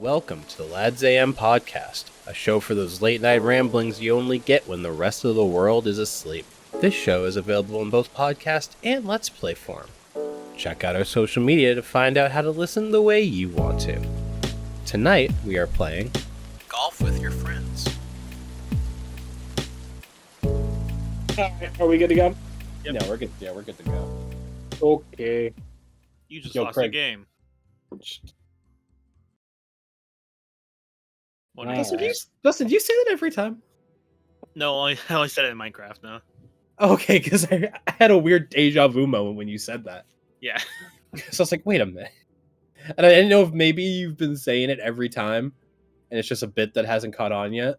Welcome to the Lads AM podcast, a show for those late night ramblings you only get when the rest of the world is asleep. This show is available in both podcast and Let's Play form. Check out our social media to find out how to listen the way you want to. Tonight, we are playing Golf with Your Friends. Alright, are we good to go? Yep. No, we're good. Yeah, we're good to go. Okay. You just Yo, lost Craig. the game. What Wow. is it? Dustin, do you say that every time? No, I only said it in Minecraft now. Okay, because I had a weird deja vu moment when you said that. Yeah. So I was like, wait a minute. And I didn't know if maybe you've been saying it every time, and it's just a bit that hasn't caught on yet.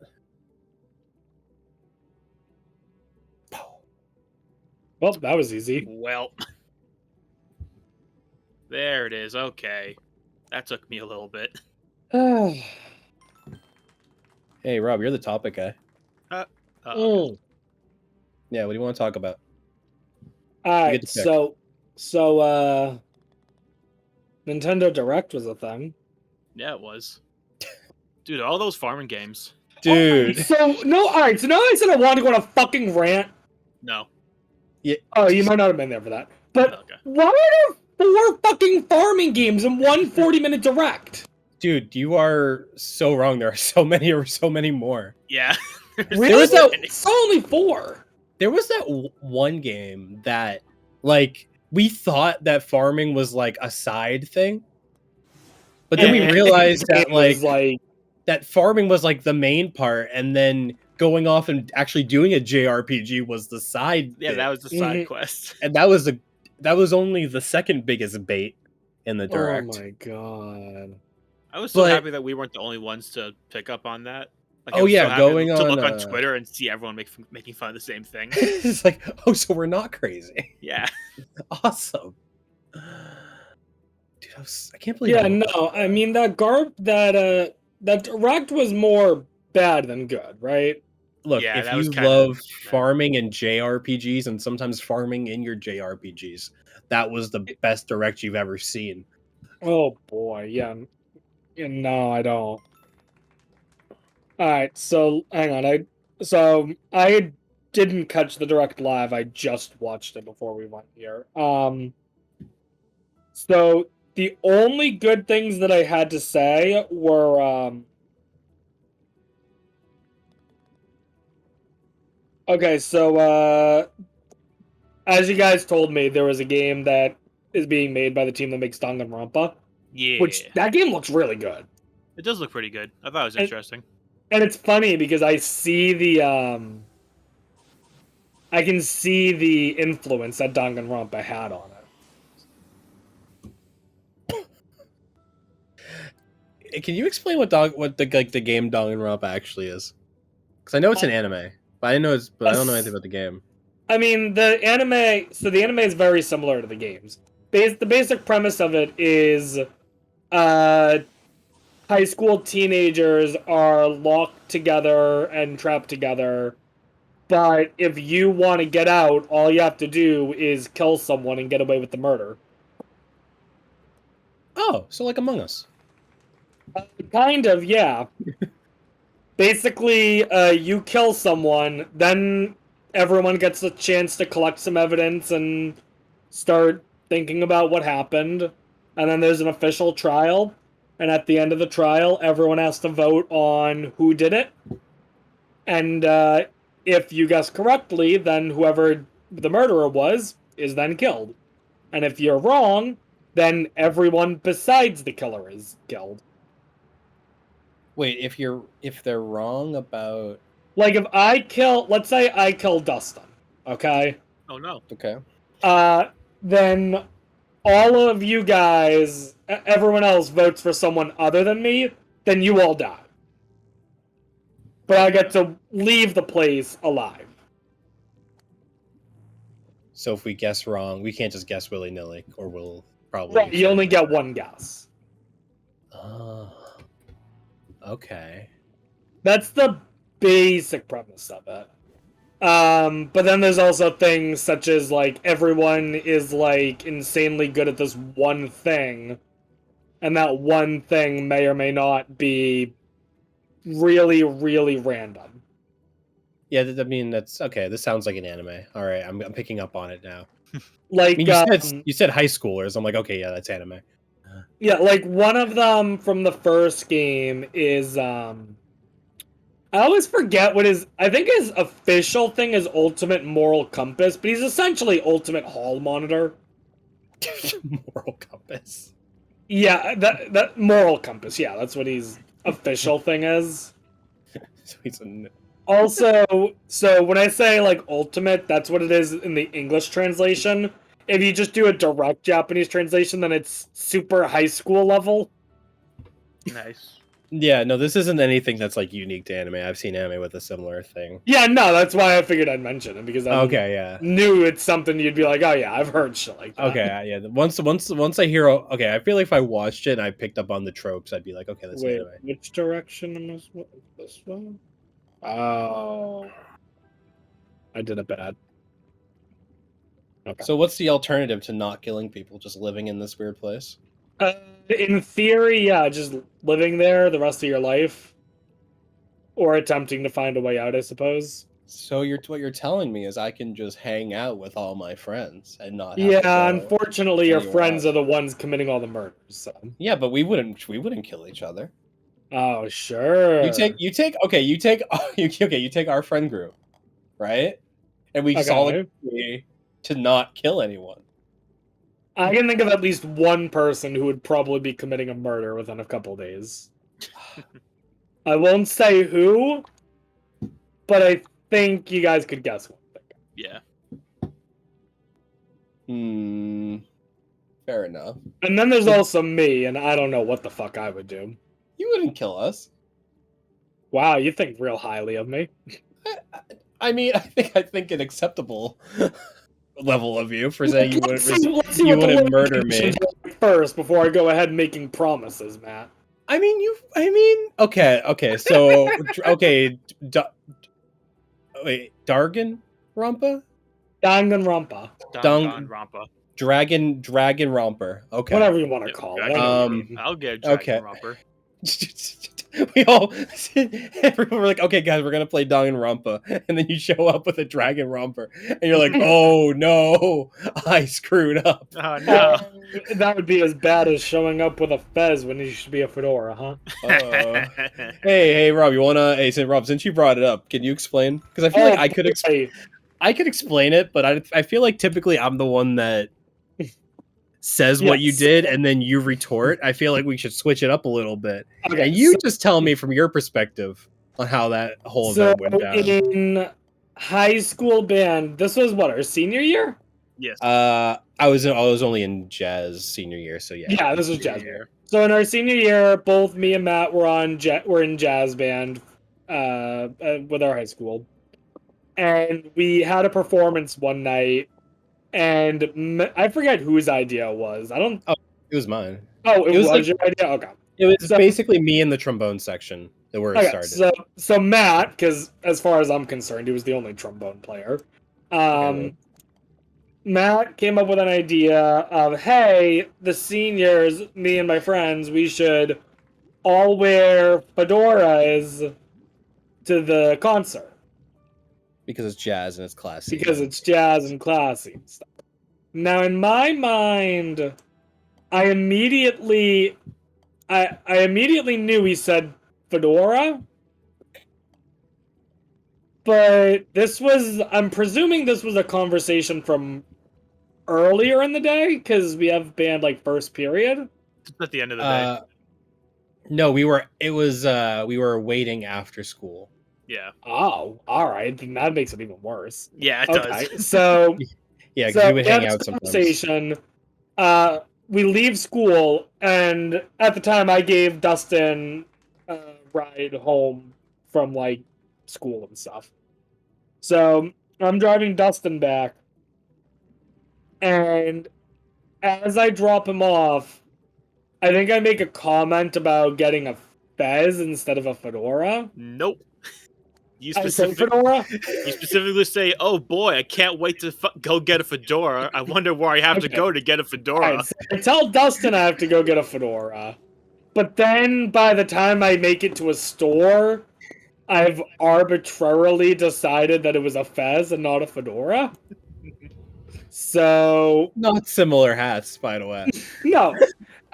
Well, that was easy. Well. There it is. Okay. That took me a little bit. Hey, Rob, you're the topic guy. Okay. Yeah, what do you want to talk about? Alright, to pick. so Nintendo Direct was a thing. Yeah, it was. Dude, all those farming games. Dude. Alright, so now I said I wanted to go on a fucking rant. No. Oh, you might not have been there for that. But Okay. why are there 4 fucking farming games in one 40-minute Direct? Dude, you are so wrong. There are so many more. Yeah. Really? was that- It's only 4. There was that one game that, like, we thought that farming was, like, a side thing. But then we And realized that, it was like, that farming was, like, the main part, and then going off and actually doing a JRPG was the side Yeah, bit. that was the side Mhm. quest. And that was only the second biggest bait in the Direct. Oh my god. I was so But- happy that we weren't the only ones to pick up on that. Like, I Oh, was so yeah, happy going to on, look on Twitter and see everyone making fun of the same thing. It's like, oh, so we're not crazy. Yeah. Awesome. Dude, I can't believe Yeah, no, I mean that Direct was more bad than good, right? Look, Yeah, if that was you kinda love bad. farming and JRPGs and sometimes farming in your JRPGs, that was the best Direct you've ever seen. Oh boy, yeah. No, I don't. Alright, so hang on. I didn't catch the Direct live. I just watched it before we went here. So the only good things that I had to say were okay, so as you guys told me, there was a game that is being made by the team that makes Danganronpa, Yeah. which that game looks really good. It does look pretty good. I thought it was And- interesting. And it's funny because I see I can see the influence that Danganronpa had on it. Can you explain what the game Danganronpa actually is? Because I know it's an anime, but I don't know anything about the game. I mean, the anime is very similar to the games. The basic premise of it is high school teenagers are locked together and trapped together, but if you want to get out, all you have to do is kill someone and get away with the murder. Oh, so like Among Us. Kind of, yeah. Basically, you kill someone, then everyone gets a chance to collect some evidence and start thinking about what happened. And then there's an official trial. And at the end of the trial, everyone has to vote on who did it. And if you guess correctly, then whoever the murderer was is then killed. And if you're wrong, then everyone besides the killer is killed. Wait, if they're wrong about Like, let's say I kill Dustin, okay? Oh no. okay. Then all of you guys, everyone else votes for someone other than me, then you all die. But I get to leave the place alive. So if we guess wrong, we can't just guess willy-nilly, or we'll probably... Right, you only get one guess. Oh. Okay. That's the basic premise of it. But then there's also things such as, like, everyone is, like, insanely good at this one thing, and that one thing may or may not be really, really random. Yeah, I mean that's okay. This sounds like an anime. All right, I'm picking up on it now. Like, I mean, you said high schoolers. I'm like, okay, yeah, that's anime. yeah, like one of them from the first game is I always forget what I think his official thing is Ultimate Moral Compass, but he's essentially Ultimate Hall Monitor. Moral compass. Yeah, that Moral Compass. Yeah, that's what his official thing is. So he's a Also, so when I say like ultimate, that's what it is in the English translation. If you just do a direct Japanese translation, then it's super high school level. Nice. Yeah, no, this isn't anything that's like unique to anime. I've seen anime with a similar thing. Yeah, no, that's why I figured I'd mention it because I Okay, yeah. knew it's something you'd be like, oh yeah, I've heard shit like that. Okay, yeah. Once I hear, okay, I feel like if I watched it and I picked up on the tropes, I'd be like, okay, that's Wait, anime. which direction am I? This one? Oh, I did it bad. Okay. So what's the alternative to not killing people? Just living in this weird place? In theory, yeah, just living there the rest of your life, or attempting to find a way out, I suppose. So what you're telling me is I can just hang out with all my friends and not have to Yeah, go unfortunately, your anywhere friends else. are the ones committing all the murders. So. Yeah, but we wouldn't kill each other. Oh, sure. You take our friend group, right? And we just all Okay. agree to not kill anyone. I can think of at least one person who would probably be committing a murder within a couple days. I won't say who, but I think you guys could guess one thing. Yeah. Fair enough. And then there's also me, and I don't know what the fuck I would do. You wouldn't kill us. Wow, you think real highly of me. I mean, I think an acceptable level of you for saying Let's see you what the wouldn't murder me. limitations are first before I go ahead making promises, Matt. Okay, so okay, wait, Dargan Rampa? Danganronpa. Rampa. Dragon Romper. Okay. Whatever you want to call it. I'll get Dragon Romper. We all everyone were like, okay guys, we're gonna play Danganronpa, and then you show up with a Dragon Romper and you're like, oh no, I screwed up. Oh no. That would be as bad as showing up with a fez when you should be a fedora, huh? Hey Rob, Rob, since you brought it up, can you explain? Because I feel like I could explain it, but I feel like typically I'm the one that says what you did and then you retort. I feel like we should switch it up a little bit. Okay, and you just tell me from your perspective on how that whole event went down. In high school band, this was what, our senior year? Yes. I was only in jazz senior year, so yeah. Yeah, this was jazz year. So in our senior year, both me and Matt were in jazz band with our high school. And we had a performance one night, and I forget whose idea it was. It was mine. Oh, it was your idea? Okay. It was basically me in the trombone section that where it started. So Matt, because as far as I'm concerned, he was the only trombone player. Matt came up with an idea of, hey, the seniors, me and my friends, we should all wear fedoras to the concert. Because it's jazz and it's classy. Because it's jazz and classy and stuff. Now, in my mind, I immediately knew he said fedora. But I'm presuming this was a conversation from earlier in the day, because we have band like first period. At the end of the day. No, we were waiting after school. Yeah. Oh, all right. Then that makes it even worse. Yeah, it does. So yeah, because we would hang out sometimes. Conversation. We leave school, and at the time, I gave Dustin a ride home from like school and stuff. So I'm driving Dustin back, and as I drop him off, I think I make a comment about getting a fez instead of a fedora. Nope. You I say specific, fedora. you specifically say, "Oh boy, I can't wait to go get a fedora. I wonder where I have to Okay. go to get a fedora." Alright, so I tell Dustin I have to go get a fedora. But then by the time I make it to a store, I've arbitrarily decided that it was a fez and not a fedora. So, Not similar hats, by the way. no.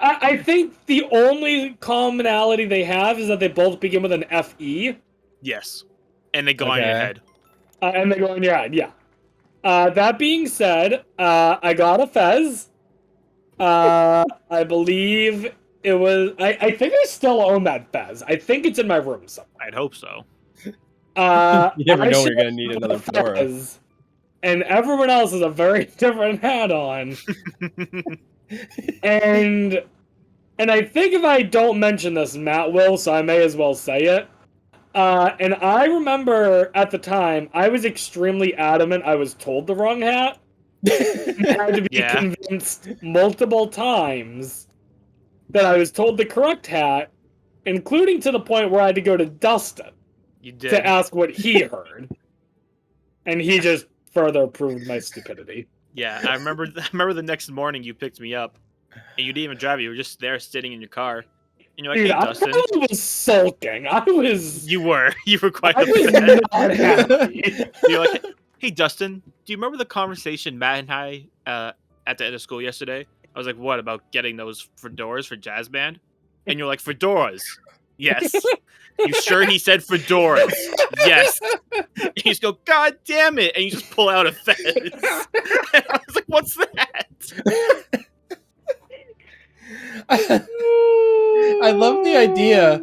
I think the only commonality they have is that they both begin with an FE. Yes, and they go on your Okay. head. And they go in your head, yeah. That being said, I got a fez. I believe it was. I think I still own that fez. I think it's in my room somewhere. I'd hope so. You never I know when you're should gonna need have another a fedora. fez, and everyone else has a very different hat on. and I think if I don't mention this, Matt will, so I may as well say it. And I remember at the time, I was extremely adamant I was told the wrong hat. I had to be Yeah. convinced multiple times that I was told the correct hat, including to the point where I had to go to Dustin You did. to ask what he heard. And he just further proved my stupidity. Yeah, I remember. I remember the next morning you picked me up, and you didn't even drive. You were just there sitting in your car, and you're like, Dude, "Hey, I Dustin." probably was sulking. I was You were quite I was upset. not happy. You're like, "Hey, Dustin, do you remember the conversation Matt and I at the end of school yesterday?" I was like, "What about getting those fedoras for jazz band?" And you're like, "Fedoras." Yes. You sure he said fedoras? Yes. And you just go, "God damn it!" And you just pull out a fez. And I was like, "What's that?" I love the idea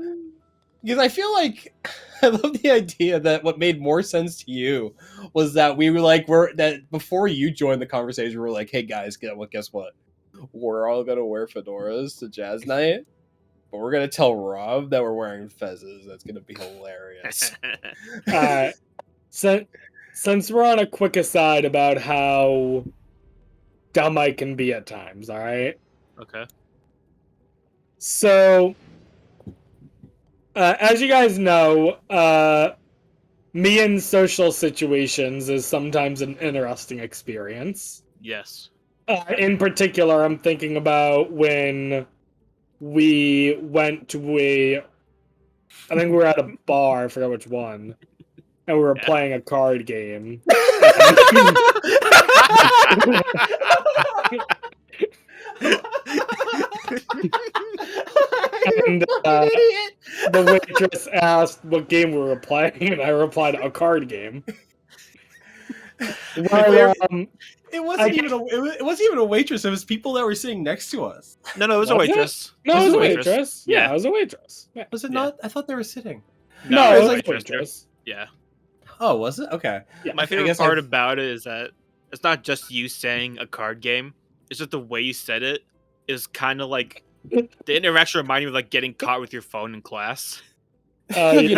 because I feel like I love the idea that what made more sense to you was that we were like that before you joined the conversation, we were like, "Hey guys, guess what? We're all gonna wear fedoras to jazz night, but we're gonna tell Rob that we're wearing fezzes. That's gonna be hilarious." Since we're on a quick aside about how dumb I can be at times, all right? Okay. So, as you guys know, me in social situations is sometimes an interesting experience. Yes. In particular, I'm thinking about when we went to I think we were at a bar, I forgot which one, and we were playing a card game. And the waitress asked what game we were playing, and I replied, a card game. Well, It wasn't even a waitress. It was people that were sitting next to us. No, it was a Was it? waitress. No, it was a waitress. Yeah, Yeah. it was a waitress. Yeah. Was it Yeah. not? I thought they were sitting. No, it it was was a a waitress. waitress. Yeah. Oh, was it? Okay. Yeah. My I favorite guess part I've- about it is that it's not just you saying a card game. It's just the way you said it is kind of like the interaction reminded me of like getting caught with your phone in class. You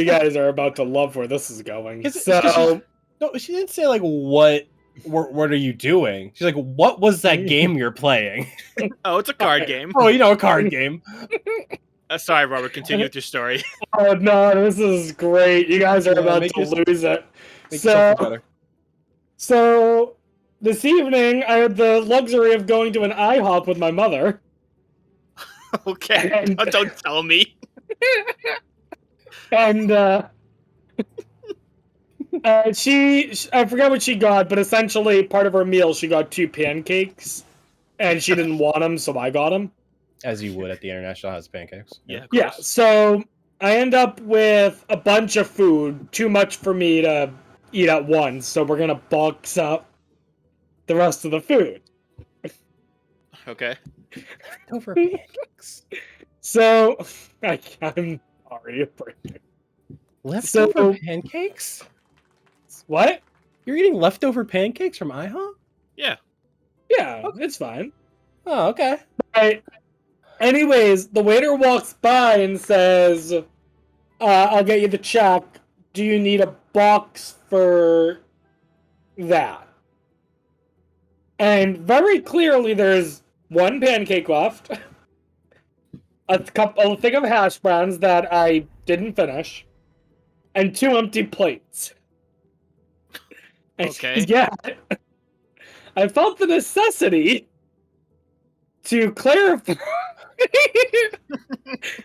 guys are about to love where this is going. It's So 'cause no, she didn't say like what are you doing? She's like, what was that game you're playing? Oh, it's a card game. Oh, you know, a card game. Sorry, Robert. Continue with your story. oh no, this is great. You guys are Yeah, about make to yourself- lose it. Make yourself feel better. So this evening I had the luxury of going to an IHOP with my mother. Okay. And- Don't tell me. And I forgot what she got, but essentially part of her meal she got 2 pancakes, and she didn't want them, so I got them. As you would at the International House of Pancakes. Yeah. Of Yeah, course. so I end up with a bunch of food, too much for me to eat at once, so we're gonna box up the rest of the food. Okay. Over pancakes. So I'm sorry. Leftover pancakes? What? You're eating leftover pancakes from IHOP? Yeah. Yeah, it's fine. Oh, okay. Right. Anyways, the waiter walks by and says, I'll get you the check. Do you need a box for that? And very clearly there's 1 pancake left, a thing of hash browns that I didn't finish, and 2 empty plates. And Okay. yeah, I felt the necessity to clarify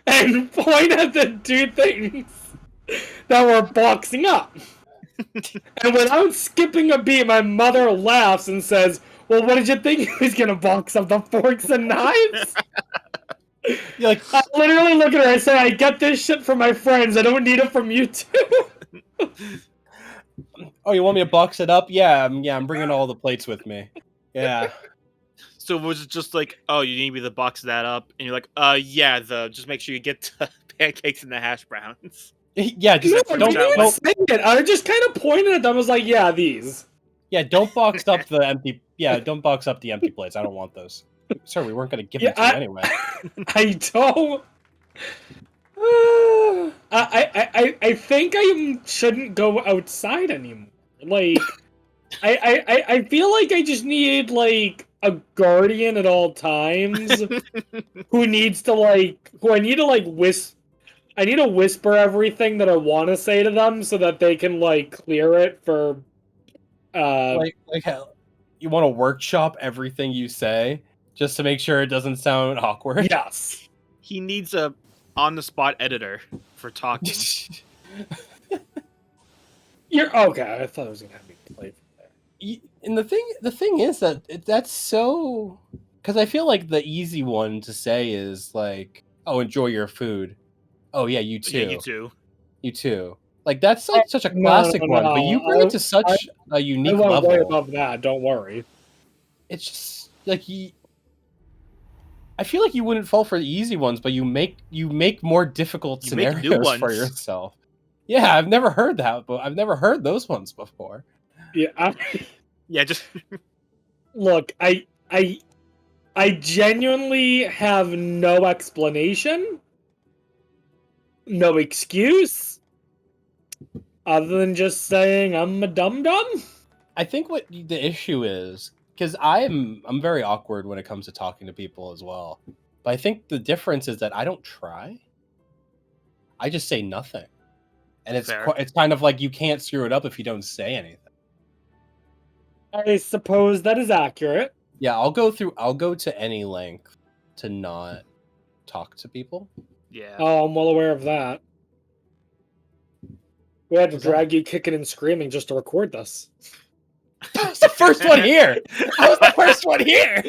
and point at the 2 things that were boxing up. And without skipping a beat, my mother laughs and says, "Well, what did you think he was gonna box up the forks and knives?" You're like, I literally look at her and say, "I get this shit from my friends. I don't need it from you too." oh, you want me to box it up? Yeah, I'm bringing all the plates with me. Yeah. So was it just like, oh, you need me to box that up? And you're like, yeah, just make sure you get the pancakes and the hash browns. Yeah, just No, I don't- didn't even don't- say it. I just kind of pointed at them. I was like, "Yeah, these." don't box up the empty. Yeah, don't box up the empty plates. I don't want those. Sir, we weren't going to give Yeah, them to you anyway. I don't. I think I shouldn't go outside anymore. Like, I feel like I just need like a guardian at all times who needs to who I need to I need to whisper everything that I want to say to them so that they can clear it for Like how you want to workshop everything you say just to make sure it doesn't sound awkward. yes. He needs a on-the-spot editor for talking. You're okay. I thought it was gonna have me play from there. And the thing is that that's so, because I feel like the easy one to say is like, oh, enjoy your food. Oh yeah, you too. Yeah, you too. You too. Like that's like such a No, classic one, no, but you bring it to such a I unique won't worry level. above that. Don't worry. It's just like I feel like you wouldn't fall for the easy ones, but you make more difficult You make new scenarios for ones. yourself. Yeah, I've never heard that, but I've never heard those ones before. Yeah. Yeah, just Look, I genuinely have no explanation, no excuse, other than just saying I'm a dum-dum. I think what the issue is, because I'm very awkward when it comes to talking to people as well. But I think the difference is that I don't try. I just say nothing, and it's Fair. it's kind of like you can't screw it up if you don't say anything. I suppose that is accurate. Yeah, I'll go to any length to not talk to people. yeah. Oh, I'm well aware of that. We had to What's that? drag you kicking and screaming just to record this. I was the first one here. I was the first one here.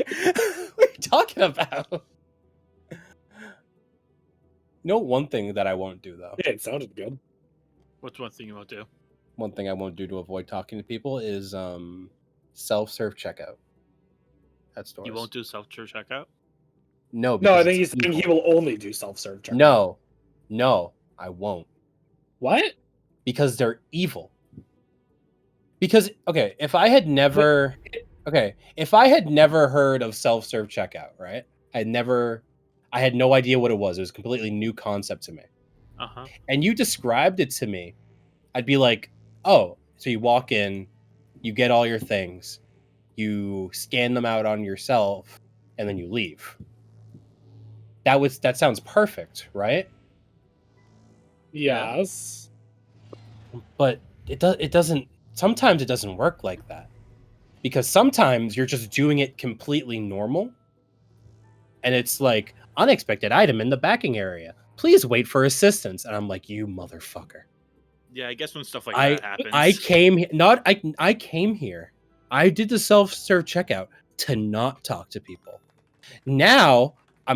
What are you talking about? No, one thing that I won't do though. Yeah, it sounded good. What's one thing you won't do? One thing I won't do to avoid talking to people is self-serve checkout at stores. You won't do self-serve checkout? No, No, because I think it's he's saying he evil. will only do self-serve checkout. No, I won't. What? Because they're evil. Because if I had never heard of self-serve checkout, right? I had no idea what it was. It was a completely new concept to me. Uh-huh. And you described it to me, I'd be like, oh, so you walk in, you get all your things, you scan them out on yourself, and then you leave. That sounds perfect, right? Yes. But it doesn't. Sometimes it doesn't work like that, because sometimes you're just doing it completely normal, and it's like unexpected item in the backing area. Please wait for assistance, and I'm like, you motherfucker. Yeah, I guess when stuff like that happens. I came here. I did the self-serve checkout to not talk to people. Now I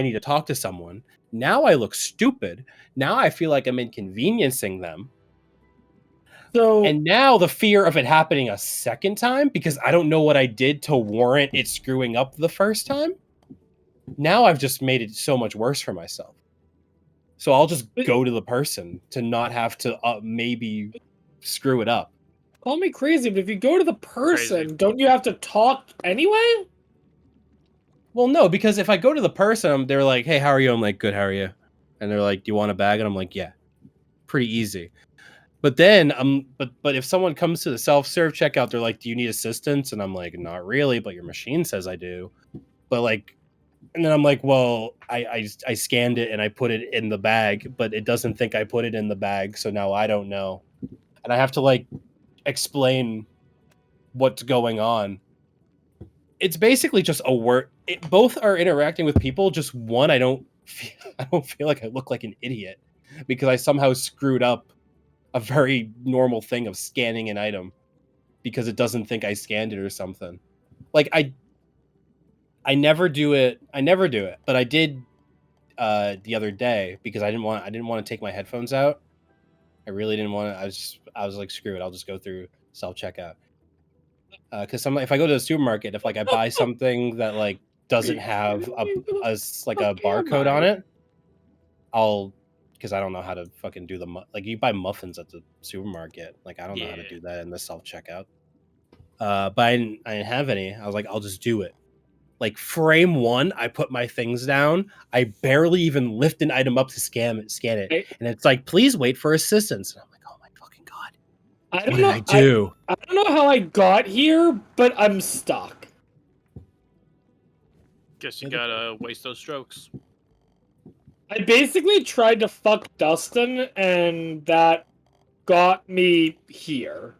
need to talk to someone. Now I look stupid. Now I feel like I'm inconveniencing them. So And now the fear of it happening a second time, because I don't know what I did to warrant it screwing up the first time. Now I've just made it so much worse for myself. So I'll just go to the person to not have to maybe screw it up. call me crazy, but if you go to the person, Crazy. don't you have to talk anyway? Well, no, because if I go to the person, they're like, hey, how are you? I'm like, good, how are you? And they're like, do you want a bag? And I'm like, yeah, pretty easy. But then, but if someone comes to the self-serve checkout, they're like, do you need assistance? And I'm like, not really, but your machine says I do. But like, And then I'm like, well, I scanned it and I put it in the bag, but it doesn't think I put it in the bag, so now I don't know. And I have to like explain what's going on. It's basically just a word. Both are interacting with people. Just one, I don't feel like I look like an idiot because I somehow screwed up a very normal thing of scanning an item because it doesn't think I scanned it or something. Like I never do it. But I did the other day because I didn't want to take my headphones out. I really didn't want to. I was like, screw it. I'll just go through self checkout. Because if I go to the supermarket, if like I buy something that like doesn't have a barcode on it, because I don't know how to fucking do like you buy muffins at the supermarket. Like I don't know how to do that in the self checkout. But I didn't have any. I was like, I'll just do it. Like frame one, I put my things down. I barely even lift an item up to scan it, and it's like, please wait for assistance. And I'm like, oh my fucking god, what did I do? I don't know how I got here, but I'm stuck. Guess you gotta waste those strokes. I basically tried to fuck Dustin, and that got me here.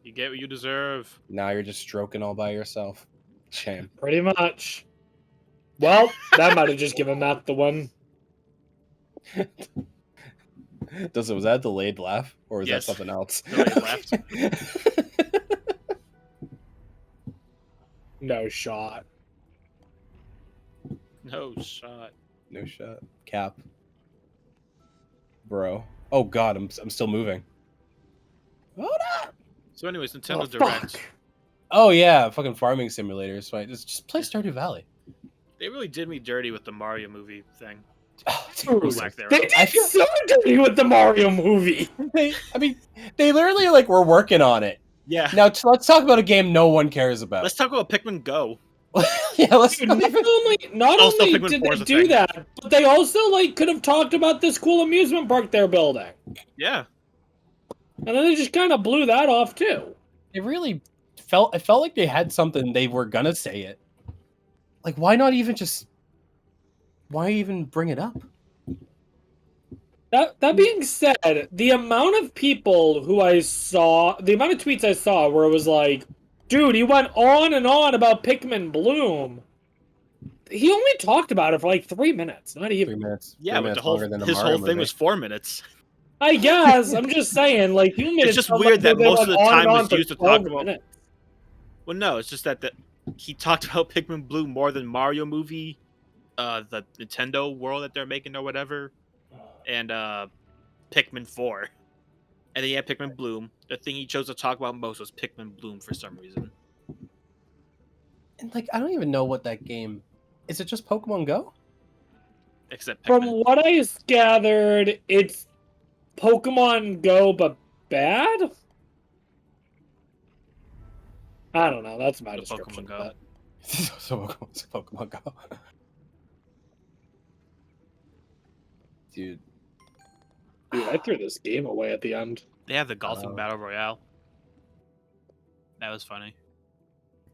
You get what you deserve. Now you're just stroking all by yourself. Shame. Pretty much. Well, that might have just given Matt the win. Was that a delayed laugh, or was Yes. that something else? Delayed laugh. No shot. No shot. No shot. Cap. Bro. Oh god, I'm still moving. Hold up. So anyways, Nintendo Oh, Direct. fuck. Oh yeah, fucking farming simulators. Right? Just play Stardew Valley. They really did me dirty with the Mario movie thing. Oh, Ooh, Lack thereof. they did so dirty with the Mario movie. they literally like were working on it. Yeah. Now let's talk about a game no one cares about. Let's talk about Pikmin Go. Yeah, let's Dude, not not Also, only Pikmin did 4 they is a do thing. that, but they also like could have talked about this cool amusement park they're building. Yeah. And then they just kind of blew that off too. It really felt like they had something, they were gonna say it. Like why even bring it up? That being said, the amount of people who I saw, the amount of tweets I saw where it was like, dude, he went on and on about Pikmin Bloom. He only talked about it for like 3 minutes, not even. 3 minutes. Yeah, 3 but minutes longer than the his Mario whole thing movie. was 4 minutes. I guess. I'm just saying, like, you made It's just weird that most of the time was used to talk about. minutes. Well, no, it's just that he talked about Pikmin Blue more than Mario movie, the Nintendo world that they're making or whatever, and Pikmin 4. And then yeah, Pikmin Bloom. The thing he chose to talk about most was Pikmin Bloom for some reason. And like I don't even know what that game is. It just Pokemon Go? Except From Pikmin. what I gathered, it's Pokemon Go, but bad? I don't know. That's my The description. Pokemon Go. So Pokemon Go. Dude, I threw this game away at the end. They have the golfing battle royale. That was funny.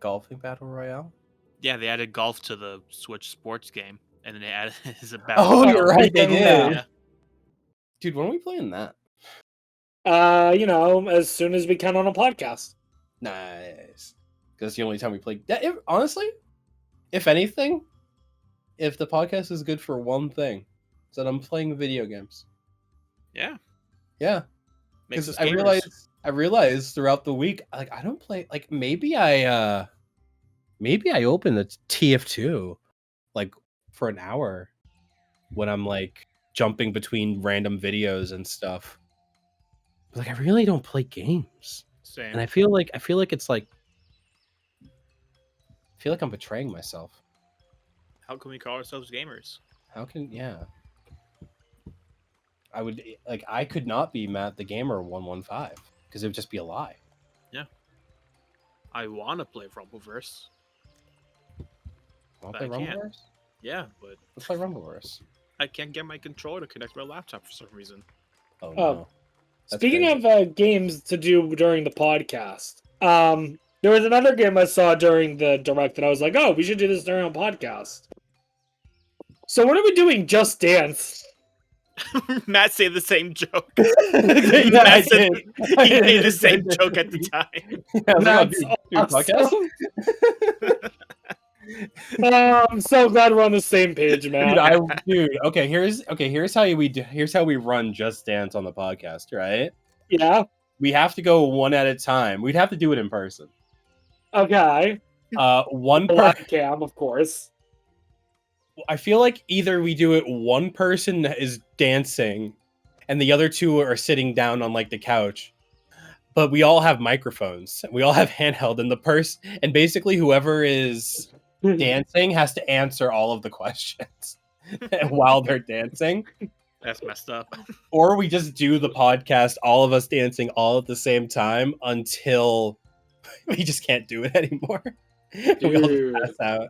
golfing battle royale? Yeah, they added golf to the Switch sports game, and then they added as a battle. Oh, you're right, they Yeah. did. Yeah. Dude, when are we playing that? As soon as we can on a podcast. Nice. Because it's the only time we play. Honestly, if anything, if the podcast is good for one thing, it's that I'm playing video games. Yeah. Yeah. Makes Because us gamers. I realized throughout the week, like I don't play. Like maybe I open the TF2 like for an hour when I'm like jumping between random videos and stuff. But, like I really don't play games. Same. And I feel like it's like I feel like I'm betraying myself. How can we call ourselves gamers? I could not be Matt the Gamer 115 because it would just be a lie. I want to play Rumbleverse. Want But to I play can't. Rumbleverse? Yeah, but Let's play Rumbleverse. I can't get my controller to connect to my laptop for some reason. Oh Oh. no. That's Speaking crazy. of games to do during the podcast, there was another game I saw during the direct that I was like, oh, we should do this during a podcast. So what are we doing? Just Dance. Matt said the same joke. Yeah, I Matt said did. he made the same joke at the time. Yeah, I was like, oh, That's dude, podcast? I'm so glad we're on the same page, Matt. Okay, here's how we run Just Dance on the podcast, right? Yeah. We have to go one at a time. We'd have to do it in person. Okay. One per. Live cam, of course. I feel like either we do it one person is dancing, and the other two are sitting down on like the couch. But we all have microphones. We all have handheld, and basically whoever is dancing has to answer all of the questions while they're dancing. That's messed up. Or we just do the podcast, all of us dancing all at the same time until we just can't do it anymore. We all just pass out.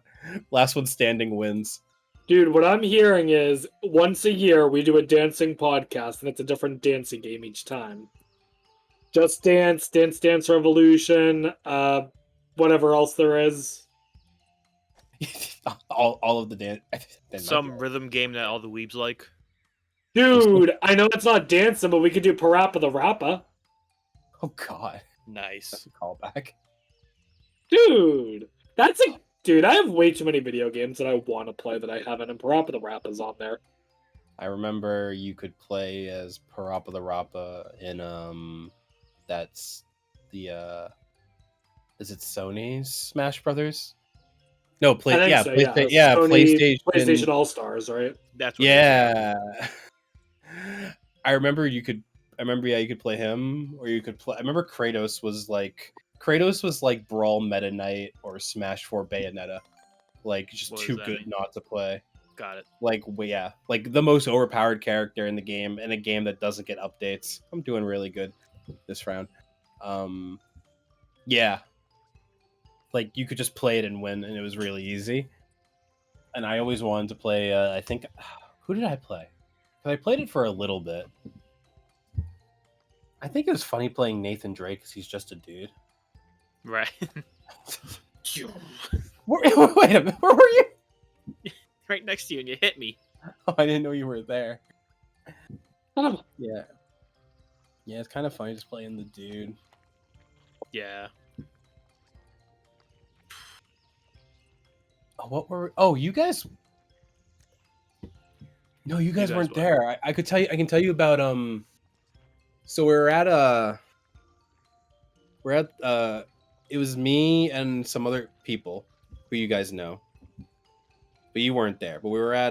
Last one standing wins. Dude, what I'm hearing is once a year we do a dancing podcast, and it's a different dancing game each time. Just Dance, Dance Dance Revolution, whatever else there is. all of the dance. Some rhythm game that all the weebs like. Dude, I know it's not dancing, but we could do Parappa the Rappa. Oh god, Nice. that's a callback. Dude, dude, I have way too many video games that I want to play that I haven't, and Parappa the Rappa's on there. I remember you could play as Parappa the Rappa in that's the is it Sony's Smash Brothers? No, PlayStation. PlayStation All Stars, right? That's what Yeah. I remember you could play him, or you could play. I remember Kratos was like Brawl Meta Knight or Smash 4 Bayonetta, like just What does too that good mean? not to play. Got it. Like the most overpowered character in the game, in a game that doesn't get updates. I'm doing really good this round. Yeah, like you could just play it and win, and it was really easy. And I always wanted to play. I think who did I play? 'Cause I played it for a little bit. I think it was funny playing Nathan Drake because he's just a dude. Right. Wait a minute, where were you? Right next to you, and you hit me. Oh, I didn't know you were there. Oh, Yeah, it's kind of funny just playing the dude. Yeah. Oh, what were? Oh, you guys. No, you guys weren't what? there. I could tell you. I can tell you about So it was me and some other people who you guys know, but you weren't there. But we were at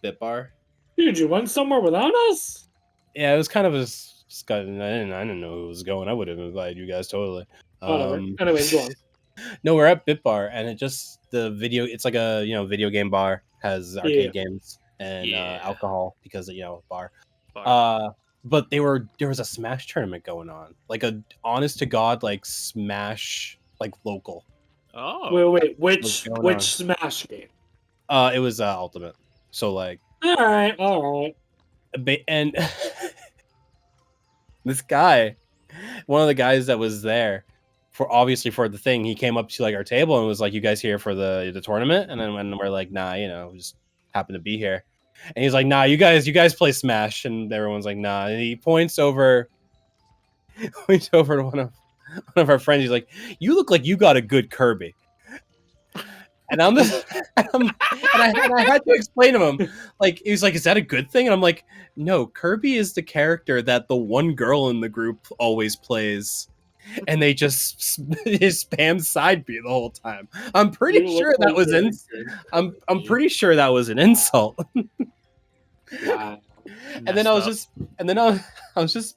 Bit Bar. dude, you went somewhere without us? Yeah, it was kind of a discussion. I didn't know who was going. I would have invited you guys totally. Whatever. Anyways, go on. No, we're at Bit Bar, and it's like a video game bar, has arcade games and alcohol because bar. But there was a Smash tournament going on, like a honest to god like Smash like local. Oh. Wait, which Smash game? It was Ultimate. So like, All right. and this guy, one of the guys that was there for the thing, he came up to like our table and was like, "You guys here for the tournament?" And then when we're like, "Nah, we just happen to be here." And he's like, "Nah, you guys play Smash," and everyone's like, "Nah." And he points over to one of our friends. He's like, "You look like you got a good Kirby." And I had to explain to him, like, he was like, "Is that a good thing?" And I'm like, "No, Kirby is the character that the one girl in the group always plays, and they just spam side B the whole time." I'm pretty sure that was I'm pretty sure that was an insult. Wow. And then I was just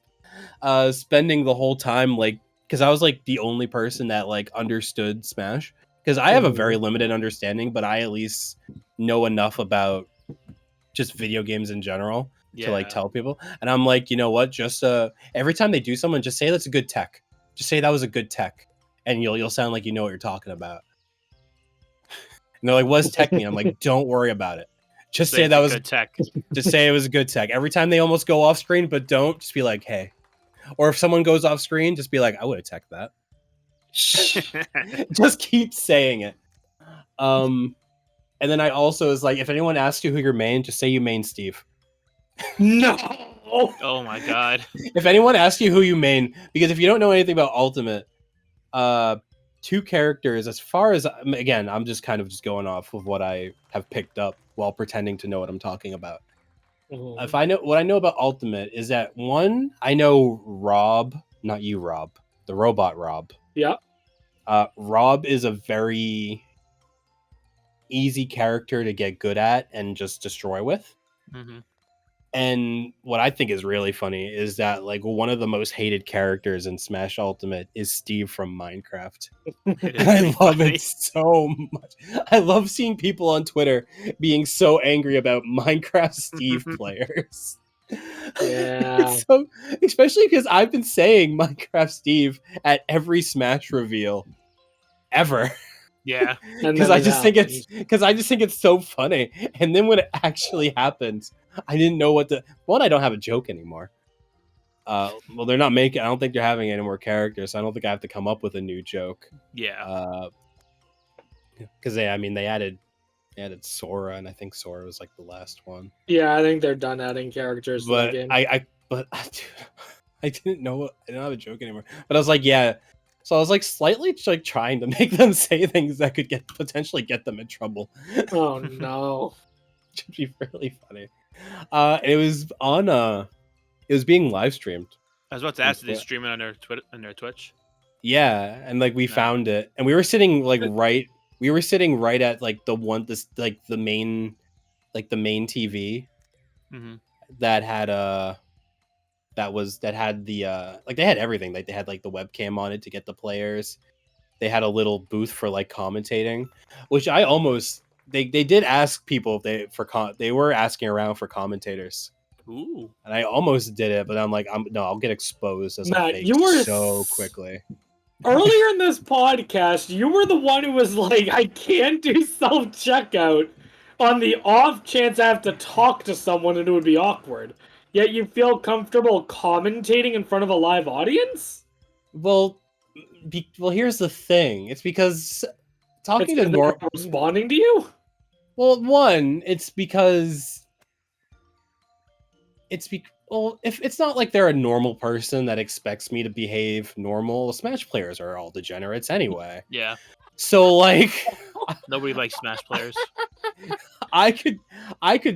spending the whole time like, because I was like the only person that like understood Smash, because I have a very limited understanding, but I at least know enough about just video games in general to like tell people. And I'm like, you know what? Just every time they do someone, just say that's a good tech. Just say that was a good tech, and you'll sound like you know what you're talking about. And they're like, "What does tech mean?" I'm like, "Don't worry about it. Just say that was good tech." Just say it was a good tech." Every time they almost go off screen, but don't, just be like, "Hey." Or if someone goes off screen, just be like, "I would have teched that." Just keep saying it. And And then I also was like, if anyone asks you who you main, just say you main Steve. No. Oh my god. If anyone asks you who you main, because if you don't know anything about Ultimate, two characters, as far as, again, I'm just kind of just going off of what I have picked up while pretending to know what I'm talking about. Mhm. If I know what I know about Ultimate is that one, I know Rob, not you, Rob, the robot Rob. Yeah. Rob is a very easy character to get good at and just destroy with. Mm-hmm. And what I think is really funny is that like one of the most hated characters in Smash Ultimate is Steve from Minecraft. It is I pretty love funny. it so much. I love seeing people on Twitter being so angry about Minecraft Steve players. Yeah. It's so, especially because I've been saying Minecraft Steve at every Smash reveal ever. Yeah. And Because then I it just think it's happens. so funny. And then when it actually happens, I didn't know what to. One, I don't have a joke anymore. Well, they're not making. I don't think they're having any more characters, so I don't think I have to come up with a new joke. Yeah. Because they added Sora, and I think Sora was like the last one. Yeah, I think they're done adding characters to that But game. dude, I didn't know. I didn't have a joke anymore. But I was like, yeah. So I was like slightly like trying to make them say things that could potentially get them in trouble. Oh no. Which would be really funny. It was on it was being live streamed. I was about to ask, did they stream it on their Twitch? Yeah, and like we No. found it, and we were sitting like we were sitting right at like the main TV Mm-hmm. that had that had the like they had everything. Like they had like the webcam on it to get the players. They had a little booth for like commentating, which I almost they did ask people if they were asking around for commentators. Ooh. And I almost did it, but I'm like, I'll get exposed as Matt, a fake you were so quickly. Earlier in this podcast, you were the one who was like, I can't do self-checkout on the off chance I have to talk to someone and it would be awkward. Yet you feel comfortable commentating in front of a live audience? Well, here's the thing. It's because talking It's to they're not responding to you? well, one, it's because well, if it's not like they're a normal person that expects me to behave normal. Smash players are all degenerates anyway. Yeah. So like Nobody likes Smash players. I could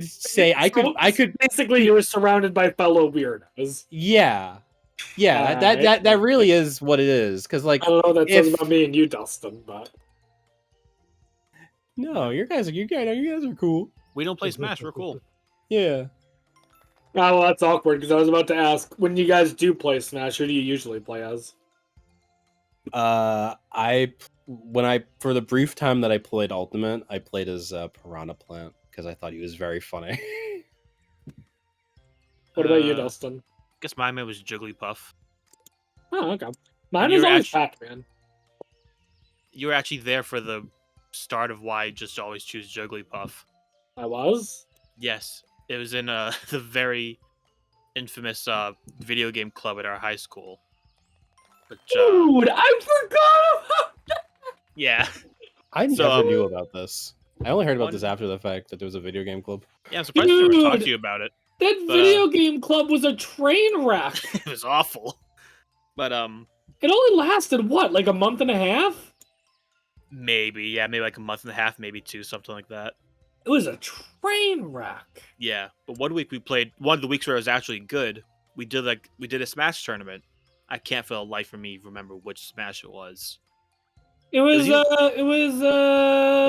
say I could Basically, you were surrounded by fellow weirdos. yeah. Yeah, that really is what it is. Because like I don't know what that says if about me and you, Dustin, but no, you guys are cool. We don't play Smash. We're cool. Yeah. oh, well, that's awkward because I was about to ask, when you guys do play Smash, who do you usually play as? For the brief time that I played Ultimate, I played as Piranha Plant because I thought he was very funny. What about you, Uh, Dustin? Guess my man was Jigglypuff. Oh, okay. Mine You're was always actu- Pac-Man. You were actually there for the start of why I just always choose Jigglypuff. I was? Yes, it was in the very infamous video game club at our high school. Which, Dude, I forgot about I yeah, never So, knew about this. I only heard about one- this after the fact that there was a video game club. yeah. I'm surprised I never talked Dude. to you about it. that But, video game club was a train wreck. It was awful. But It only lasted, what, like a month and a half? maybe like a month and a half, maybe two, something like that. It was a train wreck. Yeah, but one week we played. One of the weeks where it was actually good. We did a Smash tournament. I can't for the life of me remember which Smash it was. It was Was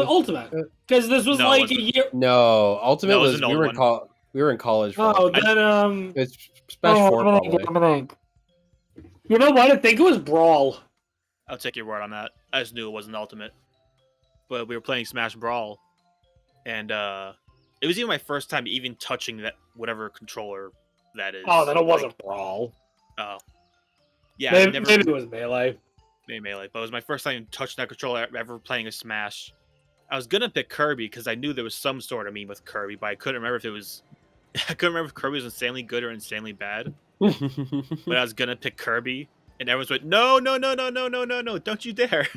Ultimate. Because this was No, it like a wasn't. year. No, Ultimate No, it was was an we old were one. we were in college. For Oh, like, then it's Smash 4 let me probably. think. You know what? I think it was Brawl. I'll take your word on that. I just knew it wasn't Ultimate. But we were playing Smash Brawl, and it was even my first time even touching that whatever controller that is. Oh, then it Like, wasn't Brawl. oh, yeah, I Maybe, never maybe it was Melee. maybe Melee, but it was my first time touching that controller ever playing a Smash. I was gonna pick Kirby because I knew there was some sort of meme with Kirby, but I couldn't remember if it was. I couldn't remember if Kirby was insanely good or insanely bad. But I was gonna pick Kirby, and everyone's like, "No, no, no, no, no, no, no, no! Don't you dare!"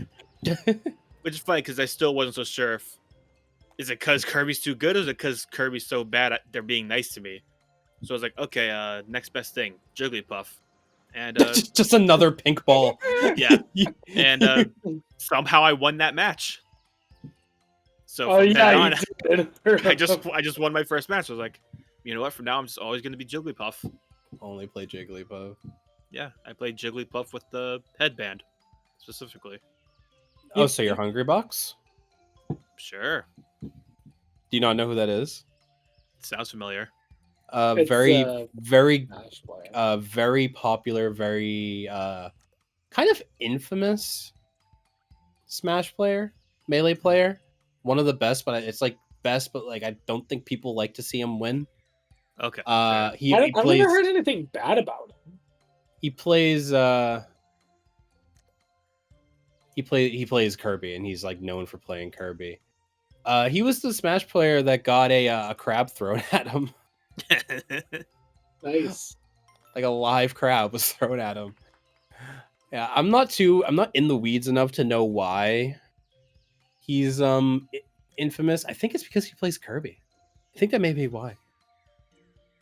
Which is funny because I still wasn't so sure if is it because Kirby's too good, or is it because Kirby's so bad at they're being nice to me? So I was like, okay, next best thing, Jigglypuff, and just another pink ball. yeah, and somehow I won that match. So Oh from then yeah, on, you did. I just won my first match. I was like, you know what? From now, I'm just always going to be Jigglypuff. Only play Jigglypuff. Yeah, I played Jigglypuff with the headband, specifically. Oh, so you're Hungry Box? Sure. Do you not know who that is? Sounds familiar. It's, Very Smash player. very popular, very kind of infamous Smash player, Melee player. One of the best, but it's like best, but like I don't think people like to see him win. Okay. Sure. I've never heard anything bad about him. He plays he plays Kirby, and he's like known for playing Kirby. He was the Smash player that got a crab thrown at him. Nice. Like a live crab was thrown at him. Yeah, I'm not in the weeds enough to know why he's infamous. I think it's because he plays Kirby. I think that may be why.